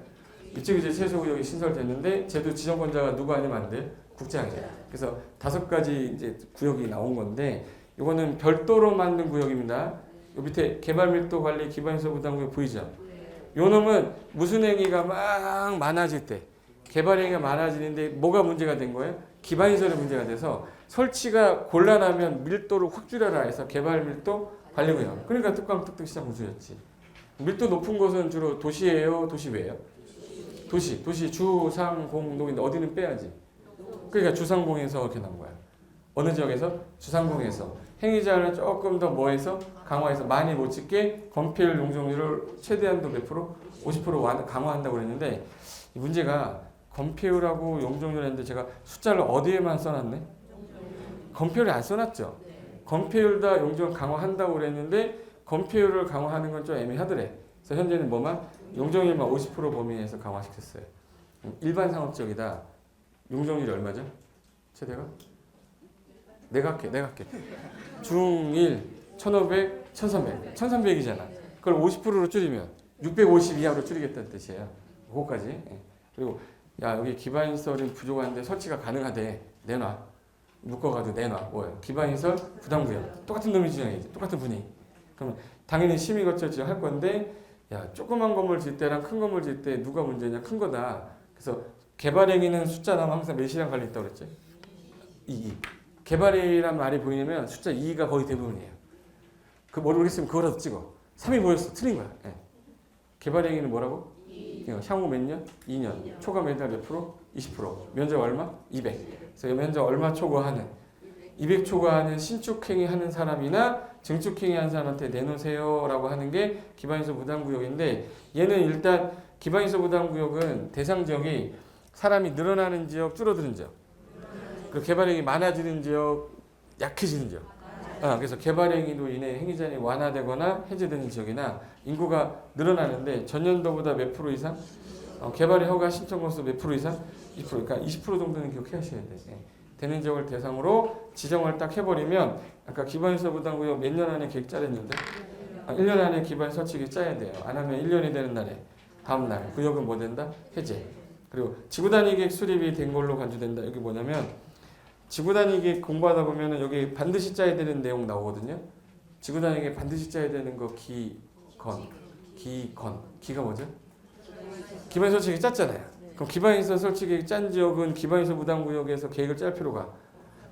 이쪽 이제 최소구역이 신설됐는데 쟤도 지정권자가 누가 아니면 안 돼? 국장이에요. 그래서 5가지 이제 구역이 나온 건데 이거는 별도로 만든 구역입니다. 요 밑에 개발밀도관리 기반시설 부담구역 보이죠? 요 놈은 무슨 행위가 막 많아질 때 개발행위가 많아지는데 뭐가 문제가 된 거예요? 기반시설이 문제가 돼서 설치가 곤란하면 밀도를 확 줄여라 해서 개발밀도 관리구역. 그러니까 뚝강뚝뚝 시장 우수였지. 밀도 높은 곳은 주로 도시예요? 도시 외예요? 도시 주상공동인데 어디는 빼야지. 그러니까 주상공에서 이렇게 나온 거야. 어느 지역에서? 주상공에서. 행위자는 조금 더 뭐해서? 강화해서 많이 못 찍게 건폐율 용적률을 최대한도 몇 프로? 50% 강화한다고 그랬는데 이 문제가 건폐율하고 용적률 했는데 제가 숫자를 어디에만 써놨네? 건폐율에 안 써놨죠. 건폐율과 용적률 강화한다고 그랬는데 건폐율을 강화하는 건 좀 애매하더래. 그래서 현재는 뭐만? 용적률만 50% 범위에서 강화시켰어요. 일반 상업지역이다. 용적률이 얼마죠? 최대가? 내가 할게. 중1 1500, 1300. 1300이잖아. 그걸 50%로 줄이면 650 이하로 줄이겠다는 뜻이에요. 그거까지. 그리고 야 여기 기반시설이 부족한데 설치가 가능하대. 내놔. 묶어가지고 내놔. 뭐예요? 기반시설 부담구역. 똑같은 놈이 지정이지. 똑같은 분위기. 그러면 당연히 심의 거쳐 지정할 건데 야 조그만 건물 질 때랑 큰 건물 질 때 누가 문제냐? 큰 거다. 그래서 개발행위는 숫자 나면 항상 몇이랑 관련있다고 그랬지? 2. 개발행위란 말이 보이면 숫자 2가 거의 대부분이에요. 그 모르겠으면 그거라도 찍어. 3이 보였어. 틀린 거야. 네. 개발행위는 뭐라고? 향후 몇 년? 2년. 초과 매달 몇 프로? 20%. 면적 얼마? 200. 그래서 면적 얼마 초과하는 200 초과하는 신축행위 하는 사람이나 증축행위 하는 사람한테 내놓으세요 라고 하는 게 기반시설 부담구역인데 얘는 일단 기반시설 부담구역은 대상 지역이 사람이 늘어나는 지역, 줄어드는 지역. 그리고 개발행위 많아지는 지역, 약해지는 지역. 그래서 개발행위로 인해 행위자이 완화되거나 해제되는 지역이나 인구가 늘어나는데 전년도보다 몇 프로 이상? 개발의 허가 신청 건수 몇 프로 이상? 2%. 그러니까 20% 정도는 기억하셔야 돼. 되는 지역을 대상으로 지정을 딱 해버리면 아까 기반시설 부담구역 몇 년 안에 계획 짜냈는데 1년 안에 기반 설치 계획 짜야 돼요. 안 하면 1년이 되는 날에 다음 날 구역은 뭐 된다? 해제. 그리고 지구단위 계획 수립이 된 걸로 간주된다. 여기 뭐냐면 지구단위 계획 공부하다 보면은 여기 반드시 짜야 되는 내용 나오거든요. 지구단위 계획 반드시 짜야 되는 거 기가 뭐죠? 기반 설치 계획 짰잖아요. 그럼 기반시설 설치 계획 짠 지역은 기반시설 부담구역에서 계획을 짤 필요가.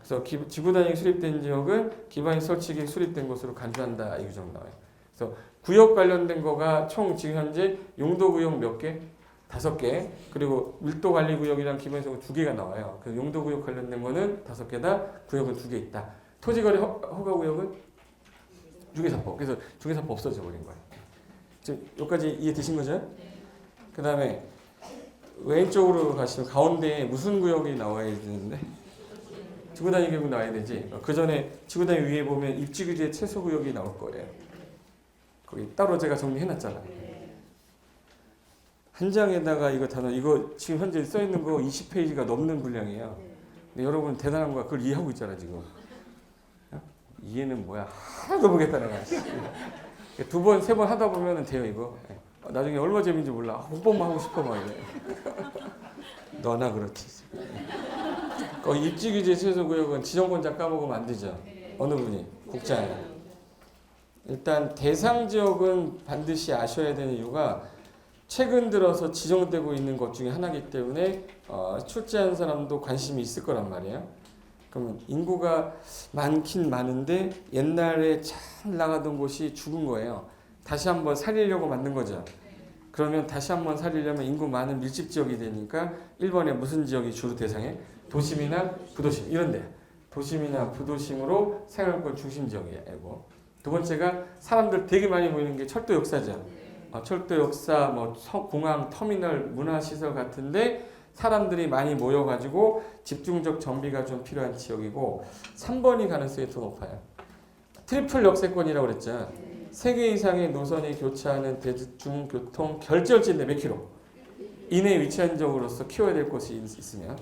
그래서 지구단위 수립된 지역은 기반시설 설치 계획 수립된 것으로 간주한다. 이 규정 나와요. 그래서 구역 관련된 거가 총 지금 현재 용도구역 몇 개? 5개. 그리고 밀도관리구역이랑 기반시설 2개가 나와요. 그래서 용도구역 관련된 거는 5개다. 구역은 2개 있다. 토지거래 허가구역은 중개사법. 그래서 중개사법 없어져 버린 거예요. 지금 여기까지 이해되신 거죠? 그 다음에 왼쪽으로 가시면 가운데에 무슨 구역이 나와야 되는데 지구단위 구역이 나와야 되지. 그 전에 지구단위 위에 보면 입지규제 최소구역이 나올 거예요. 거기 따로 제가 정리해놨잖아요. 한 장에다가 이거 단어 이거 지금 현재 써 있는 거 20페이지가 넘는 분량이에요. 근데 여러분 대단한 거야. 그걸 이해하고 있잖아 지금. 이해는 뭐야? 하나도 모르겠다 내가. 2번, 3번 하다 보면 돼요 이거. 나중에 얼마 재미인지 몰라. 홍보만 하고 싶어 막 이래. 너나 그렇지. 거기 입지규제 최소구역은 지정권자 까먹으면 안 되죠. 어느 분이? 국장이. 일단 대상 지역은 반드시 아셔야 되는 이유가 최근 들어서 지정되고 있는 것 중에 하나이기 때문에 출제한 사람도 관심이 있을 거란 말이에요. 그러면 인구가 많긴 많은데 옛날에 잘 나가던 곳이 죽은 거예요. 다시 한번 살리려고 만든 거죠. 그러면 다시 한번 살리려면 인구 많은 밀집 지역이 되니까 1번에 무슨 지역이 주로 대상에? 도심이나 부도심 이런 데. 도심이나 부도심으로 생활권 중심 지역이고. 두 번째가 사람들 되게 많이 모이는 게 철도 역사죠. 철도 역사, 뭐 공항, 터미널, 문화시설 같은데 사람들이 많이 모여가지고 집중적 정비가 좀 필요한 지역이고 3번이 가능성이 더 높아요. 트리플 역세권이라고 그랬죠. 3개 이상의 노선이 교차하는 대중교통 결절지인데 몇 킬로 이내에 위치한 지역으로서 키워야 될 곳이 있으면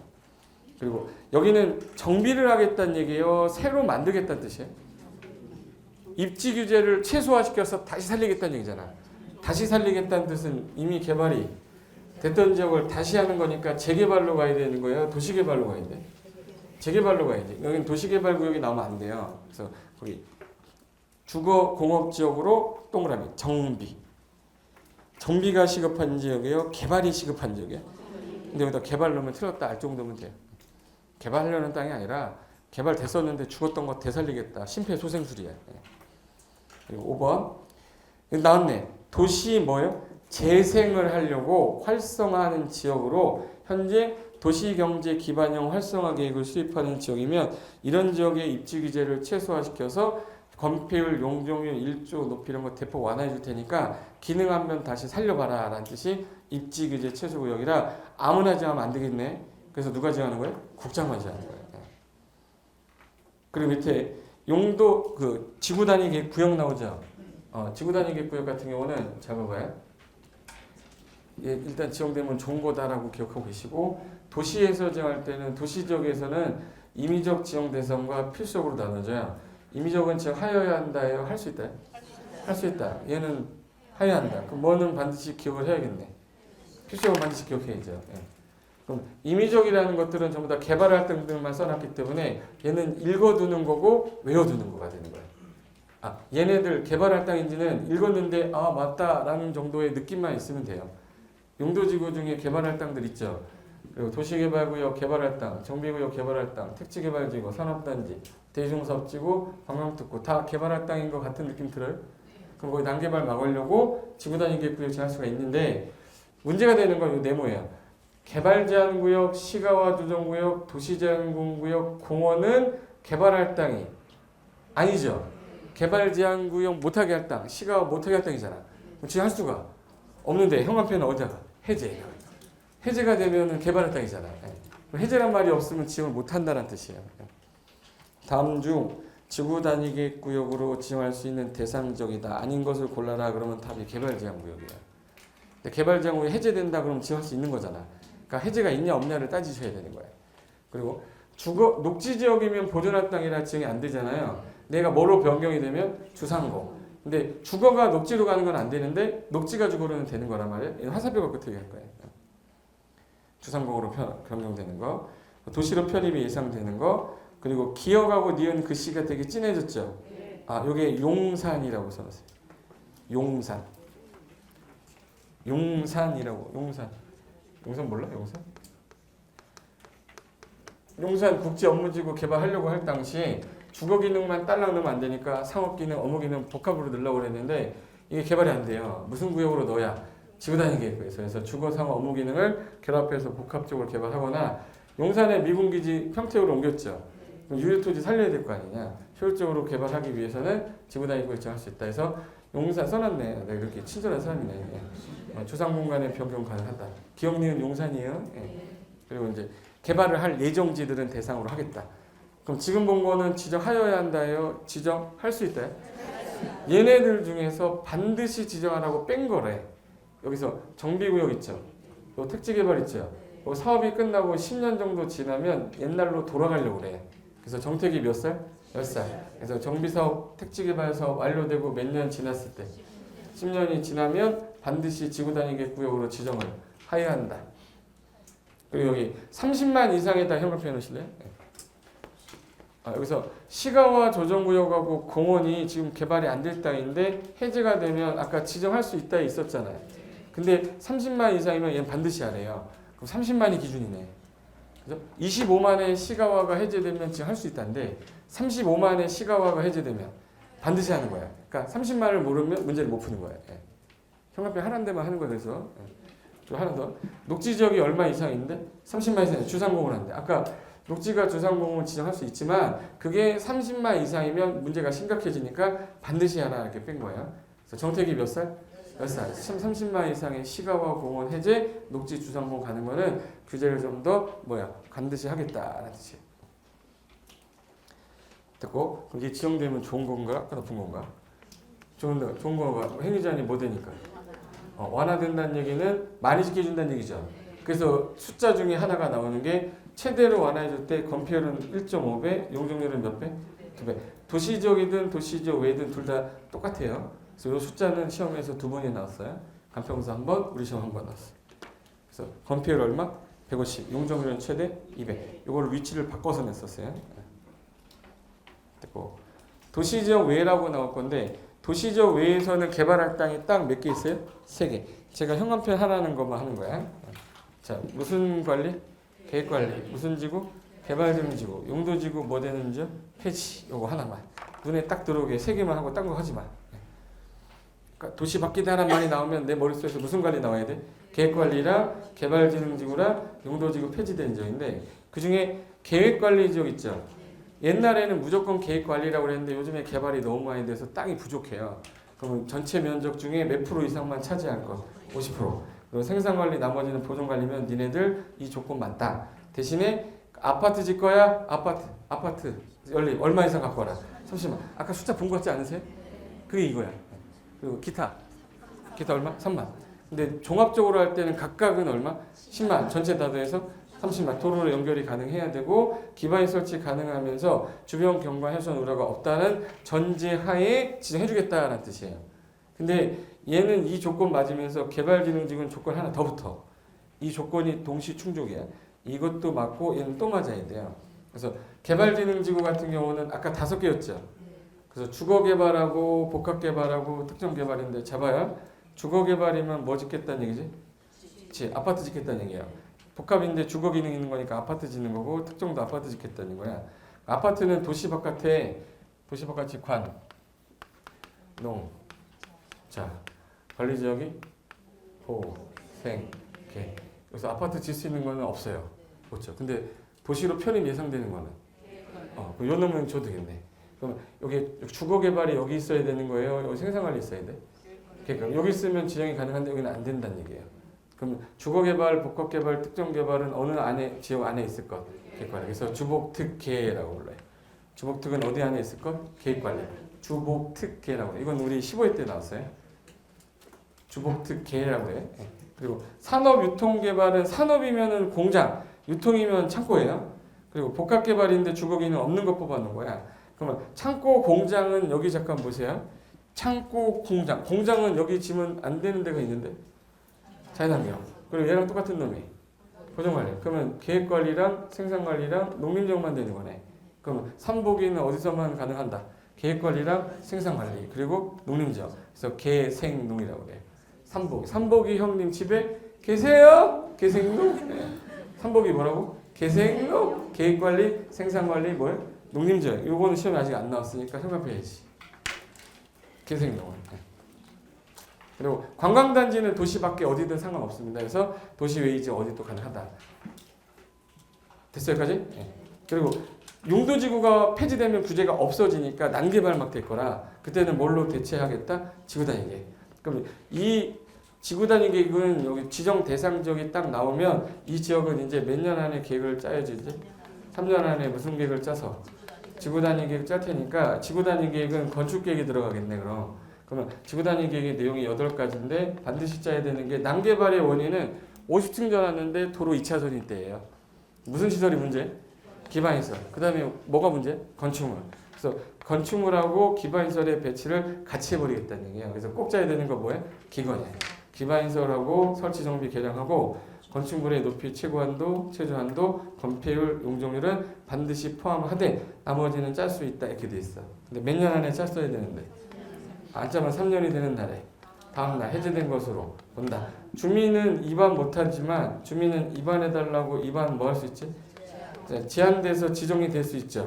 그리고 여기는 정비를 하겠다는 얘기예요. 새로 만들겠다는 뜻이에요. 입지 규제를 최소화시켜서 다시 살리겠다는 얘기잖아. 다시 살리겠다는 뜻은 이미 개발이 됐던 지역을 다시 하는 거니까 재개발로 가야 되는 거예요? 도시개발로 가야 돼? 재개발로 가야 돼. 여기는 도시개발구역이 나오면 안 돼요. 그래서 거기 주거 공업지역으로 동그라미 정비. 정비가 시급한 지역이에요? 개발이 시급한 지역이에요? 근데 여기다 개발 넣으면 틀렸다 알 정도면 돼요. 개발하려는 땅이 아니라 개발 됐었는데 죽었던 거 되살리겠다. 심폐소생술이야. 그리고 5번 나왔네. 도시 뭐예요? 재생을 하려고 활성화하는 지역으로 현재 도시경제 기반형 활성화 계획을 수립하는 지역이면 이런 지역의 입지 규제를 최소화시켜서 건폐율, 용적률 1조 높이 이런 거 대폭 완화해 줄 테니까 기능하면 다시 살려봐라 라는 뜻이 입지 규제 최소 구역이라 아무나 정하면 안 되겠네. 그래서 누가 정하는 거예요? 국장만 정하는 거예요. 그리고 밑에 용도 그 지구 단위 계획 구역 나오죠. 지구 단위 계획 구역 같은 경우는 잘 봐봐요. 예, 일단 지정되면 좋은 거다라고 기억하고 계시고 도시에서 정할 때는 도시 지역에서는 임의적 지정 대상과 필수적으로 나눠져요. 임의적은 지금 하여야 한다예요. 할 수 있다요? 할 수 있다. 얘는 하여야 한다. 그럼 뭐는 반드시 기억을 해야겠네. 필수적으로 반드시 기억해야죠. 예. 그럼 임의적이라는 것들은 전부 다 개발할 등들만 써놨기 때문에 얘는 읽어두는 거고 외워두는 거가 되는 거예요. 얘네들 개발할 땅인지는 읽었는데 맞다라는 정도의 느낌만 있으면 돼요. 용도지구 중에 개발할 땅들 있죠. 그리고 도시개발구역 개발할 땅, 정비구역 개발할 땅, 택지개발지구, 산업단지, 대중사업지구, 관광특구 다 개발할 땅인 것 같은 느낌 들어요? 그럼 거기 난개발 막으려고 지구단위 계획구역 정할 수가 있는데 문제가 되는 건 이 네모예요. 개발제한구역, 시가화조정구역, 도시제한구역, 공원은 개발할 땅이 아니죠. 개발제한구역 못하게 할 땅, 시가화 못하게 할 땅이잖아. 지금 할 수가 없는데 현관편은 어디다가? 해제. 해제가 되면 개발할 땅이잖아. 해제란 말이 없으면 지정을 못한다는 뜻이에요. 다음 중 지구 단위 계획 구역으로 지정할 수 있는 대상적이다. 아닌 것을 골라라. 그러면 답이 개발제한구역이에요. 개발제한구역이 해제된다 그러면 지정할 수 있는 거잖아. 그러니까 해제가 있냐 없냐를 따지셔야 되는 거예요. 그리고 녹지지역이면 보존할 땅이라 지정이 안 되잖아요. 내가 뭐로 변경이 되면 주상공. 근데 주거가 녹지로 가는 건 안 되는데 녹지가 주거로는 되는 거란 말이에요. 화살표 갖고 어떻게 할 거예요. 주상공으로 변경되는 거, 도시로 편입이 예상되는 거, 그리고 기억하고 니은 글씨가 되게 진해졌죠. 요게 용산이라고 써놨어요. 용산. 용산이라고. 용산 몰라? 용산 국제 업무지구 개발하려고 할 당시에 주거 기능만 딸랑 넣으면 안 되니까 상업 기능, 업무 기능 복합으로 넣으려고 그랬는데 이게 개발이 안 돼요. 무슨 구역으로 넣어야? 지구 단위 계획에서. 그래서 주거, 상업, 업무 기능을 결합해서 복합적으로 개발하거나 용산의 미군기지 평택으로 옮겼죠. 유효토지 살려야 될 거 아니냐. 효율적으로 개발하기 위해서는 지구 단위 계획 정할 수 있다 해서 용산 써놨네. 내가 이렇게 친절한 사람이네. 주상 공간의 변경 가능하다. 기억 니은 용산이에요. 그리고 이제 개발을 할 예정지들은 대상으로 하겠다. 그럼 지금 본 거는 지정하여야 한다예요? 지정할 수 있다요? 얘네들 중에서 반드시 지정하라고 뺀 거래. 여기서 정비구역 있죠. 또 택지개발 있죠. 사업이 끝나고 10년 정도 지나면 옛날로 돌아가려고 그래. 그래서 정택이 몇 살? 10살. 그래서 정비사업, 택지개발사업 완료되고 몇 년 지났을 때 10년이 지나면 반드시 지구단위계획구역으로 지정을 하여야 한다. 그리고 여기 30만 이상에다 현금표 넣으실래요? 여기서 시가와 조정구역하고 공원이 지금 개발이 안 될 땅인데 해제가 되면 아까 지정할 수 있다 있었잖아요. 근데 30만 이상이면 얘는 반드시 하래요. 그럼 30만이 기준이네. 그죠? 25만의 시가화가 해제되면 지금 할 수 있다는데 35만의 시가화가 해제되면 반드시 하는 거야. 그러니까 30만을 모르면 문제를 못 푸는 거야. 예. 형광펜 하나인 데만 하는 거야. 그래서 좀 하나 더. 녹지 지역이 얼마 이상인데 30만 이상 주상공을 한대. 아까 녹지가 주상공을 지정할 수 있지만 그게 30만 이상이면 문제가 심각해지니까 반드시 하나 이렇게 뺀 거야. 그래서 정택이 몇 살? 10살. 30만 이상의 시가와 공원 해제, 녹지 주상공 가는 거는 규제를 좀 더 반드시 하겠다라는 뜻이에요. 됐고, 그게 지정되면 좋은 건가? 나쁜 건가? 좋은 거가 행위자니 뭐 되니까. 완화된다는 얘기는 많이 지켜준다는 얘기죠. 그래서 숫자 중에 하나가 나오는 게 최대로 완화해줄 때 건폐율은 1.5배, 용적률은 몇 배? 2배. 도시적이든 도시적 외든 둘 다 똑같아요. 그래서 이 숫자는 시험에서 2번이 나왔어요. 간평서 1번, 우리 시험 1번 나왔어요. 그래서 건폐율 얼마? 150. 용적률은 최대 200. 이걸 위치를 바꿔서 냈었어요. 됐고, 도시적 외라고 나올 건데 도시적 외에서는 개발할 땅이 딱 몇 개 있어요? 3개. 제가 형광펜 하라는 것만 하는 거야. 자, 무슨 관리? 계획관리. 무슨 지구? 개발되는지구. 용도지구 뭐 되는지요? 폐지. 요거 하나만. 눈에 딱 들어오게 3개만 하고 딴 거 하지 마. 그러니까 도시 바뀌다라는 말이 나오면 내 머릿속에서 무슨 관리 나와야 돼? 계획관리랑 개발진흥지구랑 용도지구 폐지된 지역인데 그중에 계획관리 지역 있죠? 옛날에는 무조건 계획관리라고 그랬는데 요즘에 개발이 너무 많이 돼서 땅이 부족해요. 그러면 전체 면적 중에 몇 프로 이상만 차지할 거? 50%. 그리고 생산관리 나머지는 보존관리면 니네들 이 조건 맞다. 대신에 아파트 질 거야? 아파트 얼마 이상 갖고 와라. 잠시만. 아까 숫자 본 거 같지 않으세요? 그게 이거야. 그리고 기타 얼마? 3만. 근데 종합적으로 할 때는 각각은 얼마? 10만. 전체 다 더해서 30만. 도로로 연결이 가능해야 되고 기반 설치 가능하면서 주변 경관 해선 우려가 없다는 전제하에 지정해주겠다라는 뜻이에요. 근데 얘는 이 조건 맞으면서 개발진흥지구는 조건 하나 더 붙어. 이 조건이 동시 충족이야. 이것도 맞고 얘는 또 맞아야 돼요. 그래서 개발진흥지구 같은 경우는 아까 5개였죠. 그래서 주거개발하고 복합개발하고 특정개발인데 잡아야 주거개발이면 뭐 짓겠다는 얘기지? 그치, 아파트 짓겠다는 얘기야. 복합인데 주거 기능 있는 거니까 아파트 짓는 거고 특정도 아파트 짓겠다는 거야. 아파트는 도시 바깥에 관, 농, 자 관리지역이 호, 생, 개. 그래서 아파트 짓 수 있는 거는 없어요. 그렇죠. 근데 도시로 편입 예상되는 거는 요 놈은 줘도 되겠네. 그럼 여기 주거 개발이 여기 있어야 되는 거예요. 여기 생산관리 있어야 돼. 그러니까 여기 있으면 지정이 가능한데 여기는 안 된다는 얘기예요. 그럼 주거개발, 복합개발, 특정개발은 어느 지역 안에 있을 것? 계획관리. 그래서 주복특계라고 불러요. 주복특은 어디 안에 있을 것? 계획관리. 주복특계라고 해요. 이건 우리 15회 때 나왔어요. 주복특계라고 해요. 그리고 산업유통개발은 산업이면은 공장, 유통이면 창고예요. 그리고 복합개발인데 주거기능 없는 거 뽑아놓은 거야. 그러면 창고, 공장은 여기 잠깐 보세요. 창고, 공장. 공장은 여기 지면 안 되는 데가 있는데 자연환경. 그리고 얘랑 똑같은 놈이 보존관리. 그러면 계획관리랑 생산관리랑 농림지역만 되는 거네. 그러면 삼복이는 어디서만 가능한다? 계획관리랑 생산관리 그리고 농림지역. 그래서 계생농이라고 그래요. 삼복이 형님 집에 계세요? 계생농? 네. 삼복이 뭐라고? 계생농, 계획관리, 생산관리 뭐예요? 농림지역. 요거는 시험에 아직 안 나왔으니까 생각해야지. 계생농. 네. 그리고 관광단지는 도시 밖에 어디든 상관없습니다. 그래서 도시 외이지 어디도 가능하다. 됐어요, 여기까지? 네. 그리고 용도지구가 폐지되면 규제가 없어지니까 난개발 막 될 거라 그때는 뭘로 대체하겠다? 지구단위계획. 그럼 이 지구단위계획은 여기 지정 대상 지역이 딱 나오면 이 지역은 이제 몇 년 안에 계획을 짜야지 이제 3년 안에 무슨 계획을 짜서 지구단위계획 짤 테니까 지구단위계획은 건축계획이 들어가겠네 그럼. 그러면 지구단위계획의 내용이 8가지인데 반드시 짜야 되는 게 난개발의 원인은 50층 지어놨는데 도로 2차선이 있대요. 무슨 시설이 문제? 기반시설. 그 다음에 뭐가 문제? 건축물. 그래서 건축물하고 기반시설의 배치를 같이 해버리겠다는 얘기예요. 그래서 꼭 짜야 되는 거 뭐예요? 기건이에요. 기반시설하고 설치 정비 개량하고 건축물의 높이 최고한도, 최저한도, 건폐율, 용적률은 반드시 포함하되 나머지는 짤 수 있다 이렇게 돼 있어. 근데 몇 년 안에 짰어야 되는데 안 짜면 3년이 되는 날에 다음날 해제된 것으로 본다. 주민은 입안 못하지만 주민은 입안해달라고 입안 뭐 할 수 있지? 제한돼서 지정이 될 수 있죠.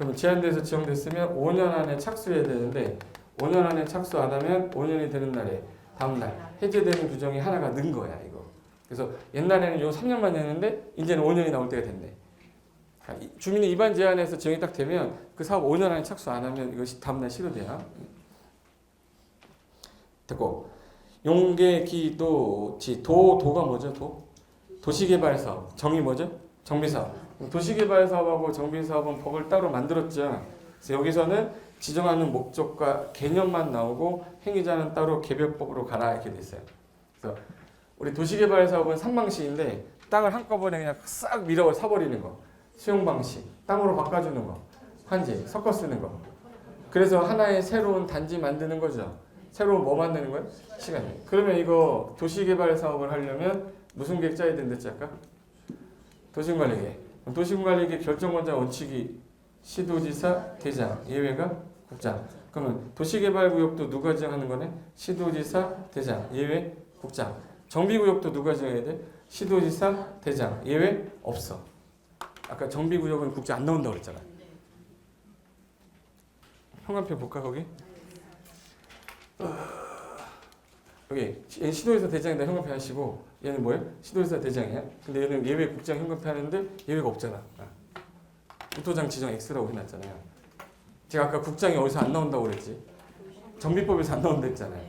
그러면 제한돼서 지정됐으면 5년 안에 착수해야 되는데 5년 안에 착수 안 하면 5년이 되는 날에 다음 날 해제되는 규정이 하나가 는 거야 이거. 그래서 옛날에는 요 3년만 했는데 이제는 5년이 나올 때가 됐네. 주민의 입안 제한에서 지정이 딱 되면 그 사업 5년 안에 착수 안 하면 이것이 다음 날 실효돼요. 됐고 용계 기도 지 도가 뭐죠? 도시개발 사업. 정이 뭐죠? 정비사업. 도시개발 사업하고 정비사업은 법을 따로 만들었죠. 그래서 여기서는 지정하는 목적과 개념만 나오고 행위자는 따로 개별법으로 가라 이렇게 돼 있어요. 그래서 우리 도시개발 사업은 상방시인데 땅을 한꺼번에 그냥 싹 밀어 사버리는 거. 수용 방식, 땅으로 바꿔주는 거, 환지, 섞어 쓰는 거. 그래서 하나의 새로운 단지 만드는 거죠. 새로운 뭐 만드는 거예요? 시간. 그러면 이거 도시개발 사업을 하려면 무슨 계획 짜야 된댔지 아까? 도시군관리계획. 도시군관리계획 결정권자 원칙이 시도지사, 대장, 예외가 국장. 그러면 도시개발구역도 누가 지정하는 거네? 시도지사, 대장, 예외, 국장. 정비구역도 누가 지정해야 돼? 시도지사, 대장, 예외 없어. 아까 정비구역은 국장 안 나온다고 그랬잖아. 형광펜 볼까 거기? 여기 얘는 시도지사 대장에다 형광펜 하시고 얘는 뭐예요? 시도지사 대장이야. 근데 얘는 예외 국장 형광펜 하는데 예외가 없잖아. 우토장 지정 X라고 해놨잖아요. 제가 아까 국장이 어디서 안 나온다고 그랬지? 정비법에서 안 나온다 했잖아요.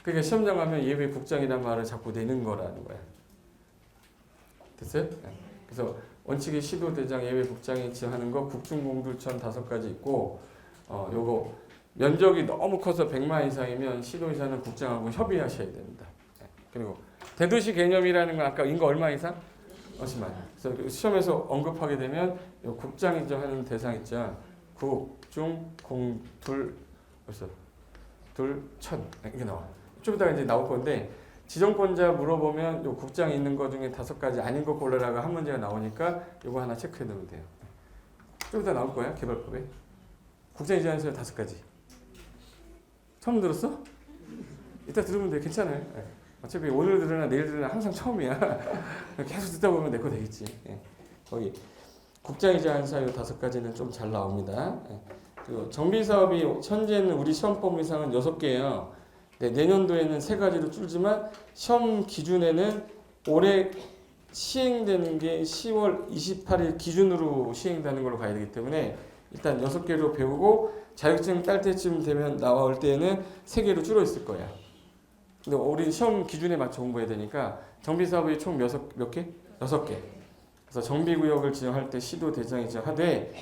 그러니까 시험장 가면 예외 국장이란 말을 자꾸 내는 거라는 거야. 됐어요? 그래서 원칙이 시도대장 예외 국장이 지정하는 거 국중공들천 5가지 있고 요거 면적이 너무 커서 100만 이상이면 시도지사는 국장하고 협의하셔야 됩니다. 그리고 대도시 개념이라는 건 아까 인거 얼마 이상? 50만. 그래서 시험에서 언급하게 되면 요 국장이 지정하는 대상 있죠. 국, 중, 공, 벌써 천 이게 나와. 좀 이따가 이제 나올 건데 지정권자 물어보면 요 국장이 있는 거 중에 5가지 아닌 거 골라라가 한 문제가 나오니까 요거 하나 체크해 두면 돼요. 좀 이따 나올 거야 개발법에. 국장이 지정하는 사유 5가지. 처음 들었어? 이따 들으면 돼. 괜찮아요. 어차피 오늘 들으나 내일 들으나 항상 처음이야. 계속 듣다 보면 내 거 되겠지. 거기 국장이 지정하는 사유 5가지는 좀 잘 나옵니다. 그리고 정비사업이 현재는 우리 시험법상은 6개예요. 네, 내년도에는 3가지로 줄지만 시험 기준에는 올해 시행되는 게 10월 28일 기준으로 시행되는 걸로 가야 되기 때문에 일단 6개로 배우고 자격증 딸 때쯤 되면 나올 때에는 3개로 줄어 있을 거야. 근데 우리 시험 기준에 맞춰 공부해야 되니까 정비사업이 총 몇 개? 6개. 그래서 정비구역을 지정할 때 시도대장이 지정하되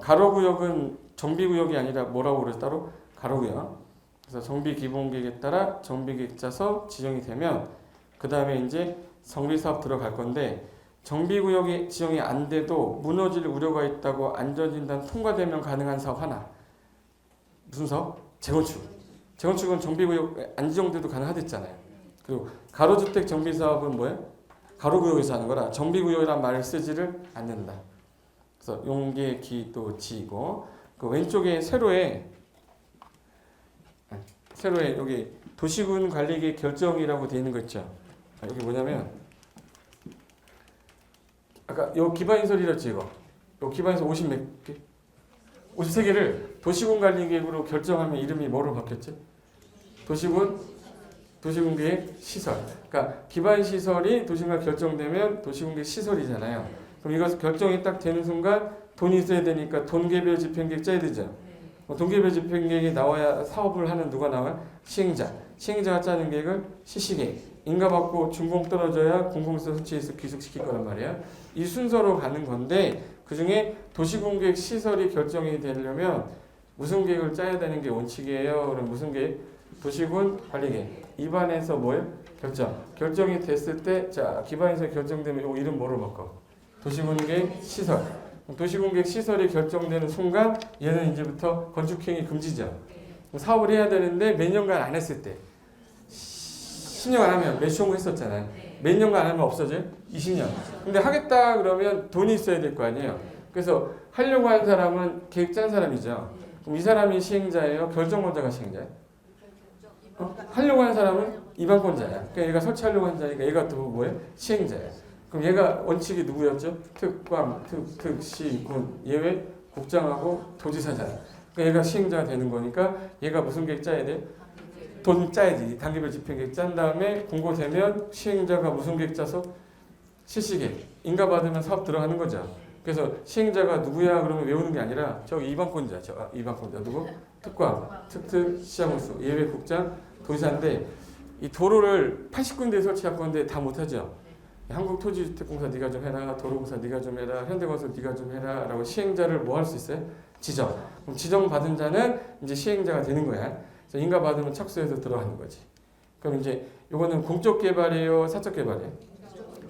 가로구역은 정비구역이 아니라 뭐라고 그래서 따로? 가로구역. 그래서 정비기본계획에 따라 정비계획 짜서 지정이 되면 그 다음에 이제 정비사업 들어갈 건데 정비구역이 지정이 안 돼도 무너질 우려가 있다고 안전진단 통과되면 가능한 사업 하나. 무슨 사업? 재건축. 재건축은 정비구역 안 지정돼도 가능하댔잖아요. 그리고 가로주택 정비사업은 뭐예요? 가로구역에서 하는 거라 정비구역이란 말을 쓰지를 않는다. 그래서 용계, 기도, 지고 그 왼쪽에 세로에 여기 도시군 관리계획 결정이라고 되어 있는 거 있죠. 여기 뭐냐면 아까 요 기반인설이랬지 이거. 요 기반인설 50 몇 개? 53개를 도시군 관리계획으로 결정하면 이름이 뭐로 바뀌었지? 도시군계획 시설. 그러니까 기반 시설이 도시군과 결정되면 도시군계획 시설이잖아요. 그럼 이것을 결정이 딱 되는 순간 돈이 있어야 되니까 돈개별 집행계획 짜야 되죠. 돈개별 집행계획이 나와야 사업을 하는 누가 나와요? 시행자. 시행자가 짜는 계획을 실시계획. 인가받고 준공 떨어져야 공공시설 설치해서 귀속시킬 거란 말이야. 이 순서로 가는 건데 그중에 도시군계획 시설이 결정이 되려면 무슨 계획을 짜야 되는 게 원칙이에요. 그럼 무슨 계획? 도시군 관리계획. 입안에서 뭐예요? 결정이 됐을 때 자 기반에서 결정되면 이 이름 뭐로 바꿔? 도시군계획 시설. 도시군계획 시설이 결정되는 순간 얘는 이제부터 건축행위 금지죠. 사업을 해야 되는데 몇 년간 안 했을 때 10년 안 하면 매수홍보 했었잖아요. 몇 년간 안 하면 없어져요? 20년. 근데 하겠다 그러면 돈이 있어야 될 거 아니에요. 그래서 하려고 한 사람은 계획 짠 사람이죠. 그럼 이 사람이 시행자예요? 결정권자가 시행자예요? 하려고 한 사람은 입안권자야. 그러니까 얘가 설치하려고 한 자니까 얘가 또 뭐예요? 시행자예요. 그럼 얘가 원칙이 누구였죠? 특광, 특시, 군, 예외, 국장하고 도지사잖아. 그러니까 얘가 시행자가 되는 거니까 얘가 무슨 계획 짜야 돼? 돈 짜야지. 단계별 집행계획 짠 다음에 공고되면 시행자가 무슨 계획 짜서 실시계획. 인가 받으면 사업 들어가는 거죠. 그래서 시행자가 누구야 그러면 외우는 게 아니라 저기 이방권자, 이방권자 누구? 특광, 특특, 시장군수, 예외국장, 도지사인데 이 도로를 80군데 설치할 건데 다 못하죠. 한국토지주택공사 네가 좀 해라, 도로공사 네가 좀 해라, 현대건설 네가 좀 해라 라고 시행자를 뭐 할 수 있어요? 지정. 그럼 지정받은 자는 이제 시행자가 되는 거야. 그래서 인가 받으면 착수해서 들어가는 거지. 그럼 이제 이거는 공적 개발이에요, 사적 개발이에요?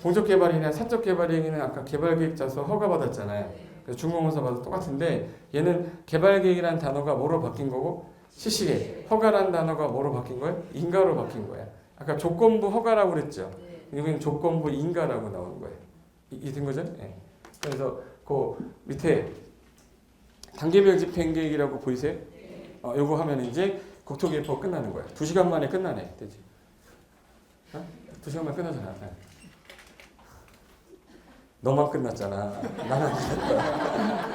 공적 개발이나 사적 개발행위는 아까 개발계획 짜서 허가받았잖아요. 그래서 중공원사 봐도 똑같은데 얘는 개발계획이라는 단어가 뭐로 바뀐 거고 실시계획, 허가라는 단어가 뭐로 바뀐 거예요? 인가로 바뀐 거야. 아까 조건부 허가라고 그랬죠. 여기는 조건부 인가라고 나오는 거예요. 이해된 거죠? 네. 그래서 그 밑에 단계별 집행계획이라고 보이세요? 요거 하면 이제 국토기획법 끝나는 거야. 2시간 만에 끝나네. 되지? 2시간 만에 끝나잖아. 네. 너만 끝났잖아. 나는 안 끝났다.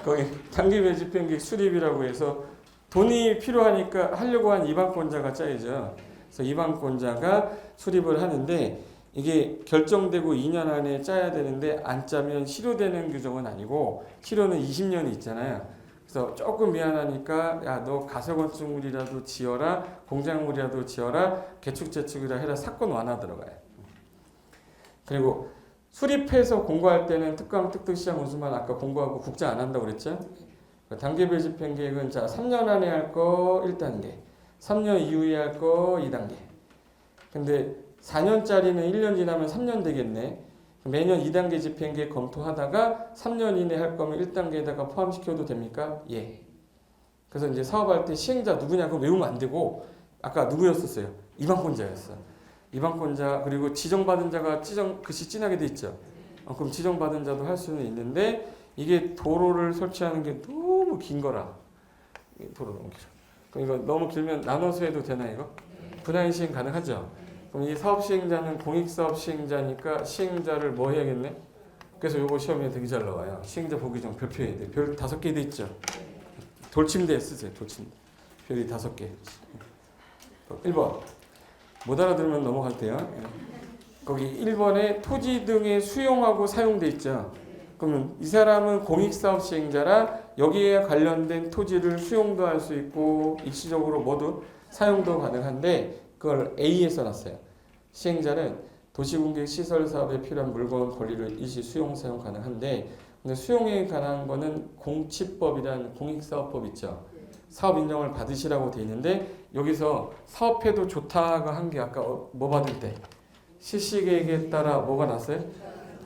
거기 단계별 집행계획 수립이라고 해서 돈이 필요하니까 하려고 한 이방권자가 짜야죠. 그래서 이방권자가 수립을 하는데 이게 결정되고 2년 안에 짜야 되는데 안 짜면 실효되는 규정은 아니고 실효는 20년이 있잖아요. 그래서 조금 미안하니까 야 너 가설건축물이라도 지어라, 공작물이라도 지어라, 개축재축이라 해라 사건 완화 들어가요. 그리고 수립해서 공고할 때는 특강, 특특, 시장, 운수만 아까 공고하고 국자 안 한다고 그랬죠? 단계별 집행계획은 자 3년 안에 할 거 1단계, 3년 이후에 할 거 2단계. 근데 4년짜리는 1년 지나면 3년 되겠네. 매년 2단계 집행계획 검토하다가 3년 이내 할 거면 1단계에다가 포함시켜도 됩니까? 예. 그래서 이제 사업할 때 시행자 누구냐 그거 외우면 안 되고 아까 누구였었어요? 이방권자였어. 이방권자 그리고 지정받은 자가 글씨 진하게 돼 있죠. 그럼 지정받은 자도 할 수는 있는데 이게 도로를 설치하는 게 너무 긴 거라. 도로 너무 길어. 그럼 이거 너무 길면 나눠서 해도 되나 이거? 분할 시행 가능하죠. 그럼 이 사업 시행자는 공익사업 시행자니까 시행자를 뭐 해야겠네? 그래서 요거 시험에 되게 잘 나와요. 시행자 보기 전 별표 해야 돼. 별 5개 돼 있죠. 돌침대 쓰세요. 돌침대. 별이 5개. 1번. 못 알아들으면 넘어갈 때요. 거기 1번에 토지 등에 수용하고 사용돼 있죠. 그러면 이 사람은 공익사업 시행자라 여기에 관련된 토지를 수용도 할 수 있고 일시적으로 모두 사용도 가능한데 그걸 A에 써놨어요. 시행자는 도시공객 시설 사업에 필요한 물건 권리를 일시 수용 사용 가능한데 근데 수용에 관한 거는 공치법이라는 공익사업법 있죠. 사업 인정을 받으시라고 돼 있는데 여기서 사업해도 좋다가 한 게 아까 뭐 받을 때 실시계획에 따라 뭐가 났어요?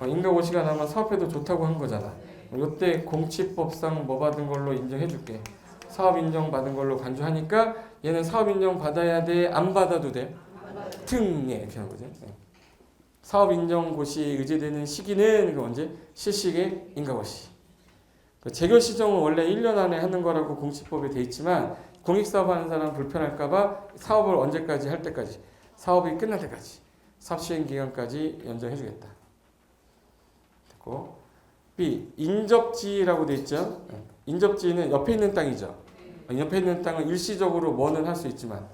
인가고시가 나면 사업해도 좋다고 한 거잖아. 이때 공치법상 뭐 받은 걸로 인정해 줄게. 사업 인정 받은 걸로 간주하니까 얘는 사업 인정 받아야 돼? 안 받아도 돼? 등에 이렇게 하는 거죠. 사업 인정 고시 의제되는 시기는 언제? 실시계 인가고시. 재결 시정은 원래 1년 안에 하는 거라고 공시법에 돼 있지만 공익사업 하는 사람 불편할까봐 사업을 언제까지 할 때까지 사업이 끝날 때까지 사업 시행 기간까지 연장해 주겠다. 됐고 B. 인접지라고 돼 있죠. 인접지는 옆에 있는 땅이죠. 옆에 있는 땅은 일시적으로 뭐는 할 수 있지만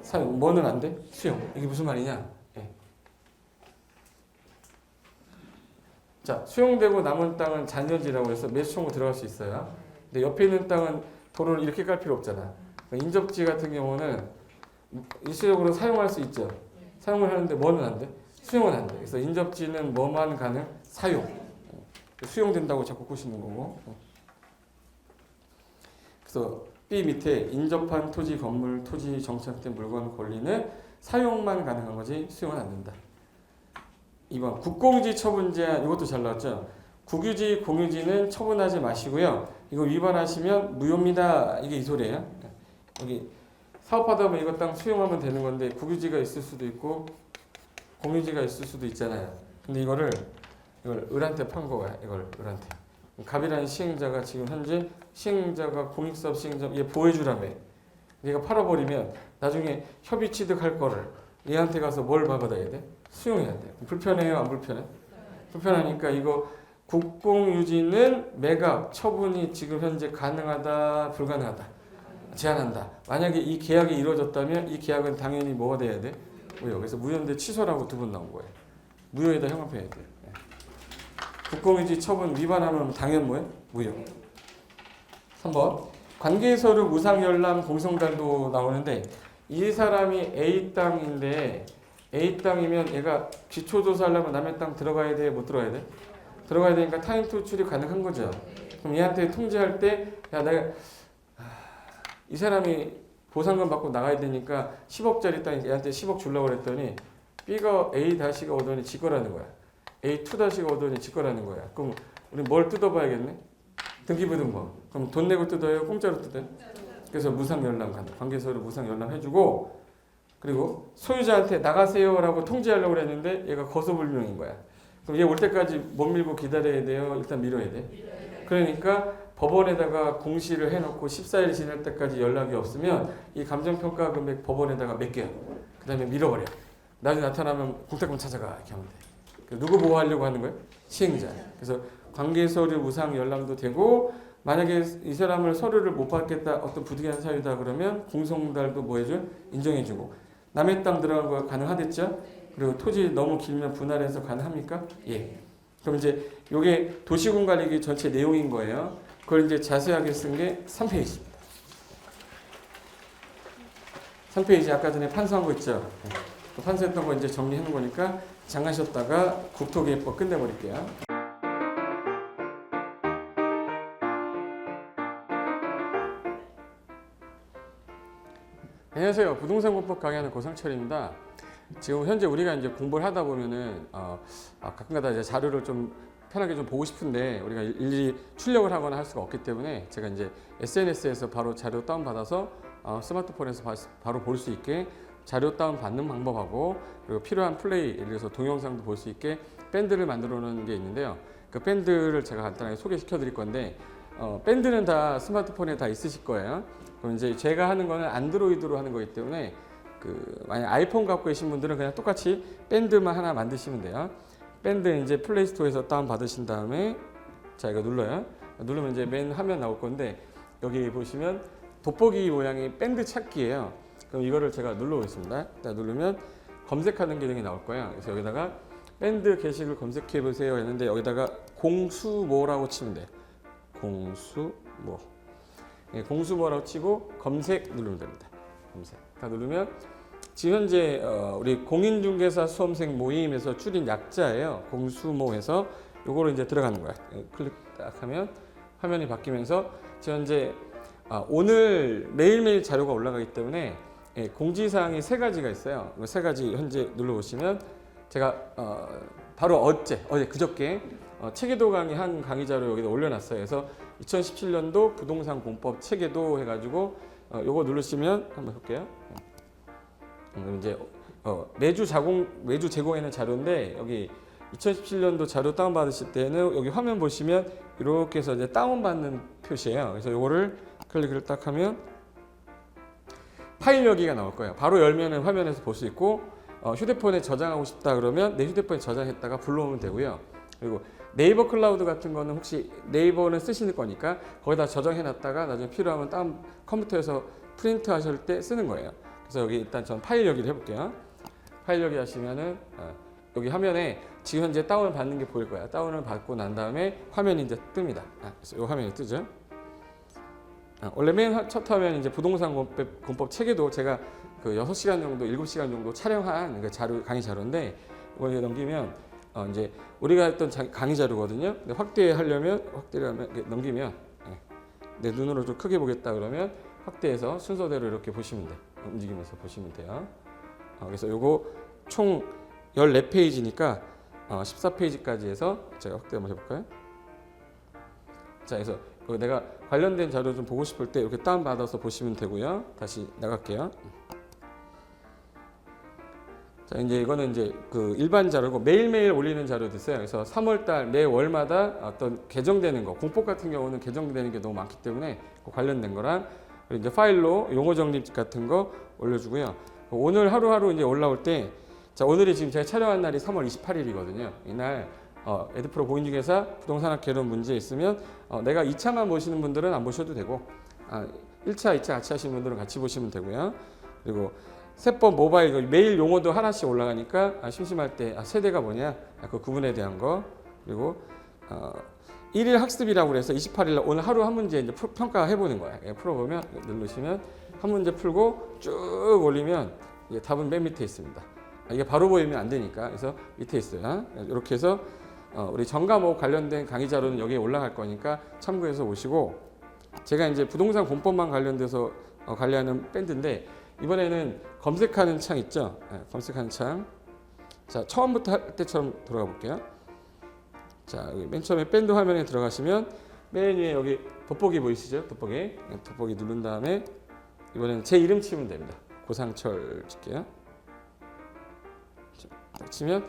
사용, 뭐는 안 돼? 수용. 이게 무슨 말이냐? 예. 자, 수용되고 남은 땅은 잔여지라고 해서 매수청구 들어갈 수 있어요. 근데 옆에 있는 땅은 도로를 이렇게 깔 필요 없잖아. 인접지 같은 경우는 일시적으로 사용할 수 있죠. 사용을 하는데 뭐는 안 돼? 수용은 안 돼. 그래서 인접지는 뭐만 가능? 사용. 수용된다고 자꾸 꼬시는 거고. 그래서 B 밑에 인접한 토지, 건물, 토지 정착된 물건 권리는 사용만 가능한 거지 수용은 안 된다. 2번 국공유지 처분 제한 이것도 잘 나왔죠. 국유지, 공유지는 처분하지 마시고요. 이거 위반하시면 무효입니다. 이게 이 소리예요. 여기 사업하다 보면 이거 땅 수용하면 되는 건데 국유지가 있을 수도 있고 공유지가 있을 수도 있잖아요. 근데 이걸 을한테 판 거야. 이걸 을한테. 갑이라는 시행자가 지금 현재 시행자가 공익사업 시행자 얘 보호해주라며. 얘가 팔아버리면 나중에 협의 취득할 거를 얘한테 가서 뭘 받아야 돼? 수용해야 돼. 불편해요? 안 불편해? 불편하니까 이거 국공 유지는 매각 처분이 지금 현재 가능하다, 불가능하다, 제한한다. 만약에 이 계약이 이루어졌다면 이 계약은 당연히 뭐가 돼야 돼? 무효. 그래서 무효인데 취소라고 두 번 나온 거예요. 무효에다 형합해야 돼. 국공유지 처분 위반하면 당연 뭐예요? 무효. 3번 관계서류 무상열람 공성달도 나오는데 이 사람이 A 땅인데 A 땅이면 얘가 기초조사 하려면 남의 땅 들어가야 돼? 못 들어가야 돼? 들어가야 되니까 타임 투출이 가능한 거죠. 그럼 얘한테 통지할 때 야 내가 이 사람이 보상금 받고 나가야 되니까 10억짜리 땅 얘한테 10억 주려고 그랬더니 B가 A-가 오더니 지 거라는 거야. A2-가 오더니 지 거라는 거야. 그럼 우리 뭘 뜯어봐야겠네? 등기부등본. 그럼 돈 내고 뜯어요? 공짜로 뜯어요? 그래서 무상열람 간다. 관계서류 무상열람 해주고 그리고 소유자한테 나가세요라고 통지하려고 그랬는데 얘가 거소불명인 거야. 그럼 얘 올 때까지 못 밀고 기다려야 돼요? 일단 밀어야 돼? 그러니까 법원에다가 공시를 해놓고 14일 지날 때까지 연락이 없으면 이 감정평가 금액 법원에다가 맡겨요. 그 다음에 밀어버려. 나중에 나타나면 국세권 찾아가 이렇게 하면 돼. 누구 보호하려고 하는 거예요? 시행자. 그래서 관계서류 무상 열람도 되고 만약에 이 사람을 서류를 못 받겠다 어떤 부득이한 사유다 그러면 공성달도 뭐 해줘? 인정해주고 남의 땅 들어간 거 가능하겠죠? 그리고 토지 너무 길면 분할해서 가능합니까? 예. 그럼 이제 요게 도시공관리기 전체 내용인 거예요. 그걸 이제 자세하게 쓴 게 3페이지입니다. 3페이지 아까 전에 판서한 거 있죠? 판서했던 거 이제 정리해 놓은 거니까 잠깐 쉬었다가 국토기획법 끝내버릴게요. 안녕하세요. 부동산공법 강의하는 고상철입니다. 지금 현재 우리가 이제 공부를 하다 보면은 가끔가다 이제 자료를 좀 편하게 좀 보고 싶은데 우리가 일일이 출력을 하거나 할 수가 없기 때문에 제가 이제 SNS에서 바로 자료 다운 받아서 스마트폰에서 바로 볼 수 있게 자료 다운 받는 방법하고 그리고 필요한 플레이 예를 들어서 동영상도 볼 수 있게 밴드를 만들어 놓은 게 있는데요. 그 밴드를 제가 간단하게 소개시켜 드릴 건데 밴드는 다 스마트폰에 다 있으실 거예요. 그럼 이제 제가 하는 거는 안드로이드로 하는 거기 때문에 만약 아이폰 갖고 계신 분들은 그냥 똑같이 밴드만 하나 만드시면 돼요. 밴드 이제 플레이스토어에서 다운 받으신 다음에 자 이거 눌러요. 누르면 이제 맨 화면 나올 건데 여기 보시면 돋보기 모양이 밴드 찾기예요. 그럼 이거를 제가 눌러보겠습니다. 누르면 검색하는 기능이 나올 거예요. 그래서 여기다가 밴드 게시글 검색해 보세요 했는데 여기다가 공수모라고 치면 돼요. 공수모. 네, 공수모라고 치고 검색 누르면 됩니다. 검색. 다 누르면 지금 현재 우리 공인중개사 수험생 모임에서 줄인 약자예요. 공수모에서 요거를 이제 들어가는 거야. 클릭 딱 하면 화면이 바뀌면서 지금 현재 오늘 매일매일 자료가 올라가기 때문에 공지사항이 3가지가 있어요. 3가지 현재 눌러보시면 제가 바로 어제 그저께 체계도 강의 한 강의 자료 여기다 올려놨어요. 그래서 2017년도 부동산 공법 체계도 해가지고 요거 누르시면 한번 볼게요. 이제 매주 제공하는 자료인데 여기 2017년도 자료 다운 받으실 때는 여기 화면 보시면 이렇게 해서 이제 다운 받는 표시예요. 그래서 요거를 클릭을 딱 하면 파일 여기가 나올 거예요. 바로 열면은 화면에서 볼 수 있고 휴대폰에 저장하고 싶다 그러면 내 휴대폰에 저장했다가 불러오면 되고요. 그리고 네이버 클라우드 같은 거는 혹시 네이버는 쓰시는 거니까 거기다 저장해 놨다가 나중에 필요하면 컴퓨터에서 프린트 하실 때 쓰는 거예요. 그래서 여기 일단 전 파일 여기를 해볼게요. 파일 여기 하시면은 여기 화면에 지금 현재 다운을 받는 게 보일 거야. 다운을 받고 난 다음에 화면이 이제 뜹니다. 그래서 이 화면이 뜨죠. 원래 맨 첫 화면 이제 부동산 공법 체계도 제가 그 6시간 정도, 7시간 정도 촬영한 그 강의 자료인데 이걸 넘기면 이제 우리가 했던 강의 자료거든요. 근데 확대를 넘기면 내 눈으로 좀 크게 보겠다 그러면 확대해서 순서대로 이렇게 보시면 돼요. 움직이면서 보시면 돼요. 그래서 요거 총 14페이지니까 14페이지까지 해서 제가 확대 한번 해볼까요? 자, 그래서 내가 관련된 자료 좀 보고 싶을 때 이렇게 다운받아서 보시면 되고요. 다시 나갈게요. 자, 이제 이거는 이제 그 일반 자료고 매일매일 올리는 자료도 있어요. 그래서 3월달 매월마다 어떤 개정되는 거, 공법 같은 경우는 개정되는 게 너무 많기 때문에 그 관련된 거랑 그리고 이제 파일로 용어 정립 같은 거 올려주고요. 오늘 하루하루 이제 올라올 때, 자 오늘이 지금 제가 촬영한 날이 3월 28일이거든요. 이날 에드프로 공인중개사 부동산학개론 문제 있으면 내가 2차만 보시는 분들은 안 보셔도 되고 1차, 2차 같이 하시는 분들은 같이 보시면 되고요. 그리고 세법 모바일 매일 용어도 하나씩 올라가니까 심심할 때 세대가 뭐냐 그 구분에 대한 거 그리고 1일 학습이라고 그래서 28일 날 오늘 하루 한 문제 이제 평가해 보는 거야. 풀어보면 누르시면 한 문제 풀고 쭉 올리면 답은 맨 밑에 있습니다. 이게 바로 보이면 안 되니까 그래서 밑에 있어요. 이렇게 해서 우리 전과목 관련된 강의 자료는 여기에 올라갈 거니까 참고해서 오시고 제가 이제 부동산 공법만 관련돼서 관리하는 밴드인데 이번에는 검색하는 창 있죠? 검색하는 창. 자, 처음부터 할 때처럼 들어가 볼게요. 자, 여기 맨 처음에 밴드 화면에 들어가시면 맨 위에 여기 돋보기 보이시죠? 돋보기 누른 다음에 이번에는 제 이름 치면 됩니다. 고상철 칠게요. 자, 치면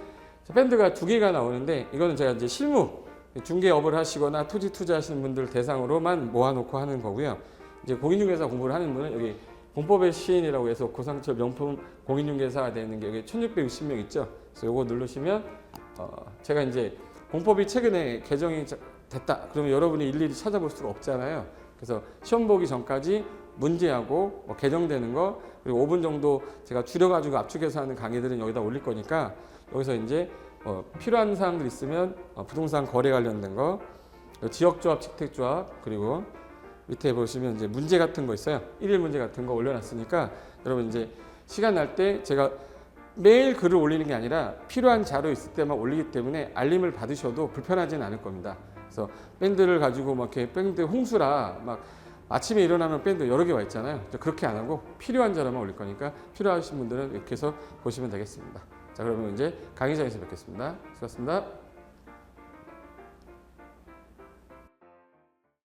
밴드가 두 개가 나오는데 이거는 제가 이제 실무 중개업을 하시거나 토지 투자하시는 분들 대상으로만 모아놓고 하는 거고요. 이제 공인중개사 공부를 하는 분은 여기 공법의 시인이라고 해서 고상철 명품 공인중개사가 되는 게 여기 1660명 있죠. 그래서 요거 누르시면 제가 이제 공법이 최근에 개정이 됐다. 그러면 여러분이 일일이 찾아볼 수가 없잖아요. 그래서 시험 보기 전까지 문제하고 개정되는 거 그리고 5분 정도 제가 줄여가지고 압축해서 하는 강의들은 여기다 올릴 거니까 여기서 이제 필요한 사항들 있으면 부동산 거래 관련된 거, 지역조합, 직택조합 그리고 밑에 보시면 이제 문제 같은 거 있어요. 1일 문제 같은 거 올려놨으니까 여러분 이제 시간 날 때 제가 매일 글을 올리는 게 아니라 필요한 자료 있을 때만 올리기 때문에 알림을 받으셔도 불편하지는 않을 겁니다. 그래서 밴드를 가지고 막 이렇게 밴드 홍수라 막 아침에 일어나면 밴드 여러 개 와 있잖아요. 그렇게 안 하고 필요한 자료만 올릴 거니까 필요하신 분들은 이렇게 해서 보시면 되겠습니다. 자, 그러면 이제 강의장에서 뵙겠습니다. 수고하셨습니다.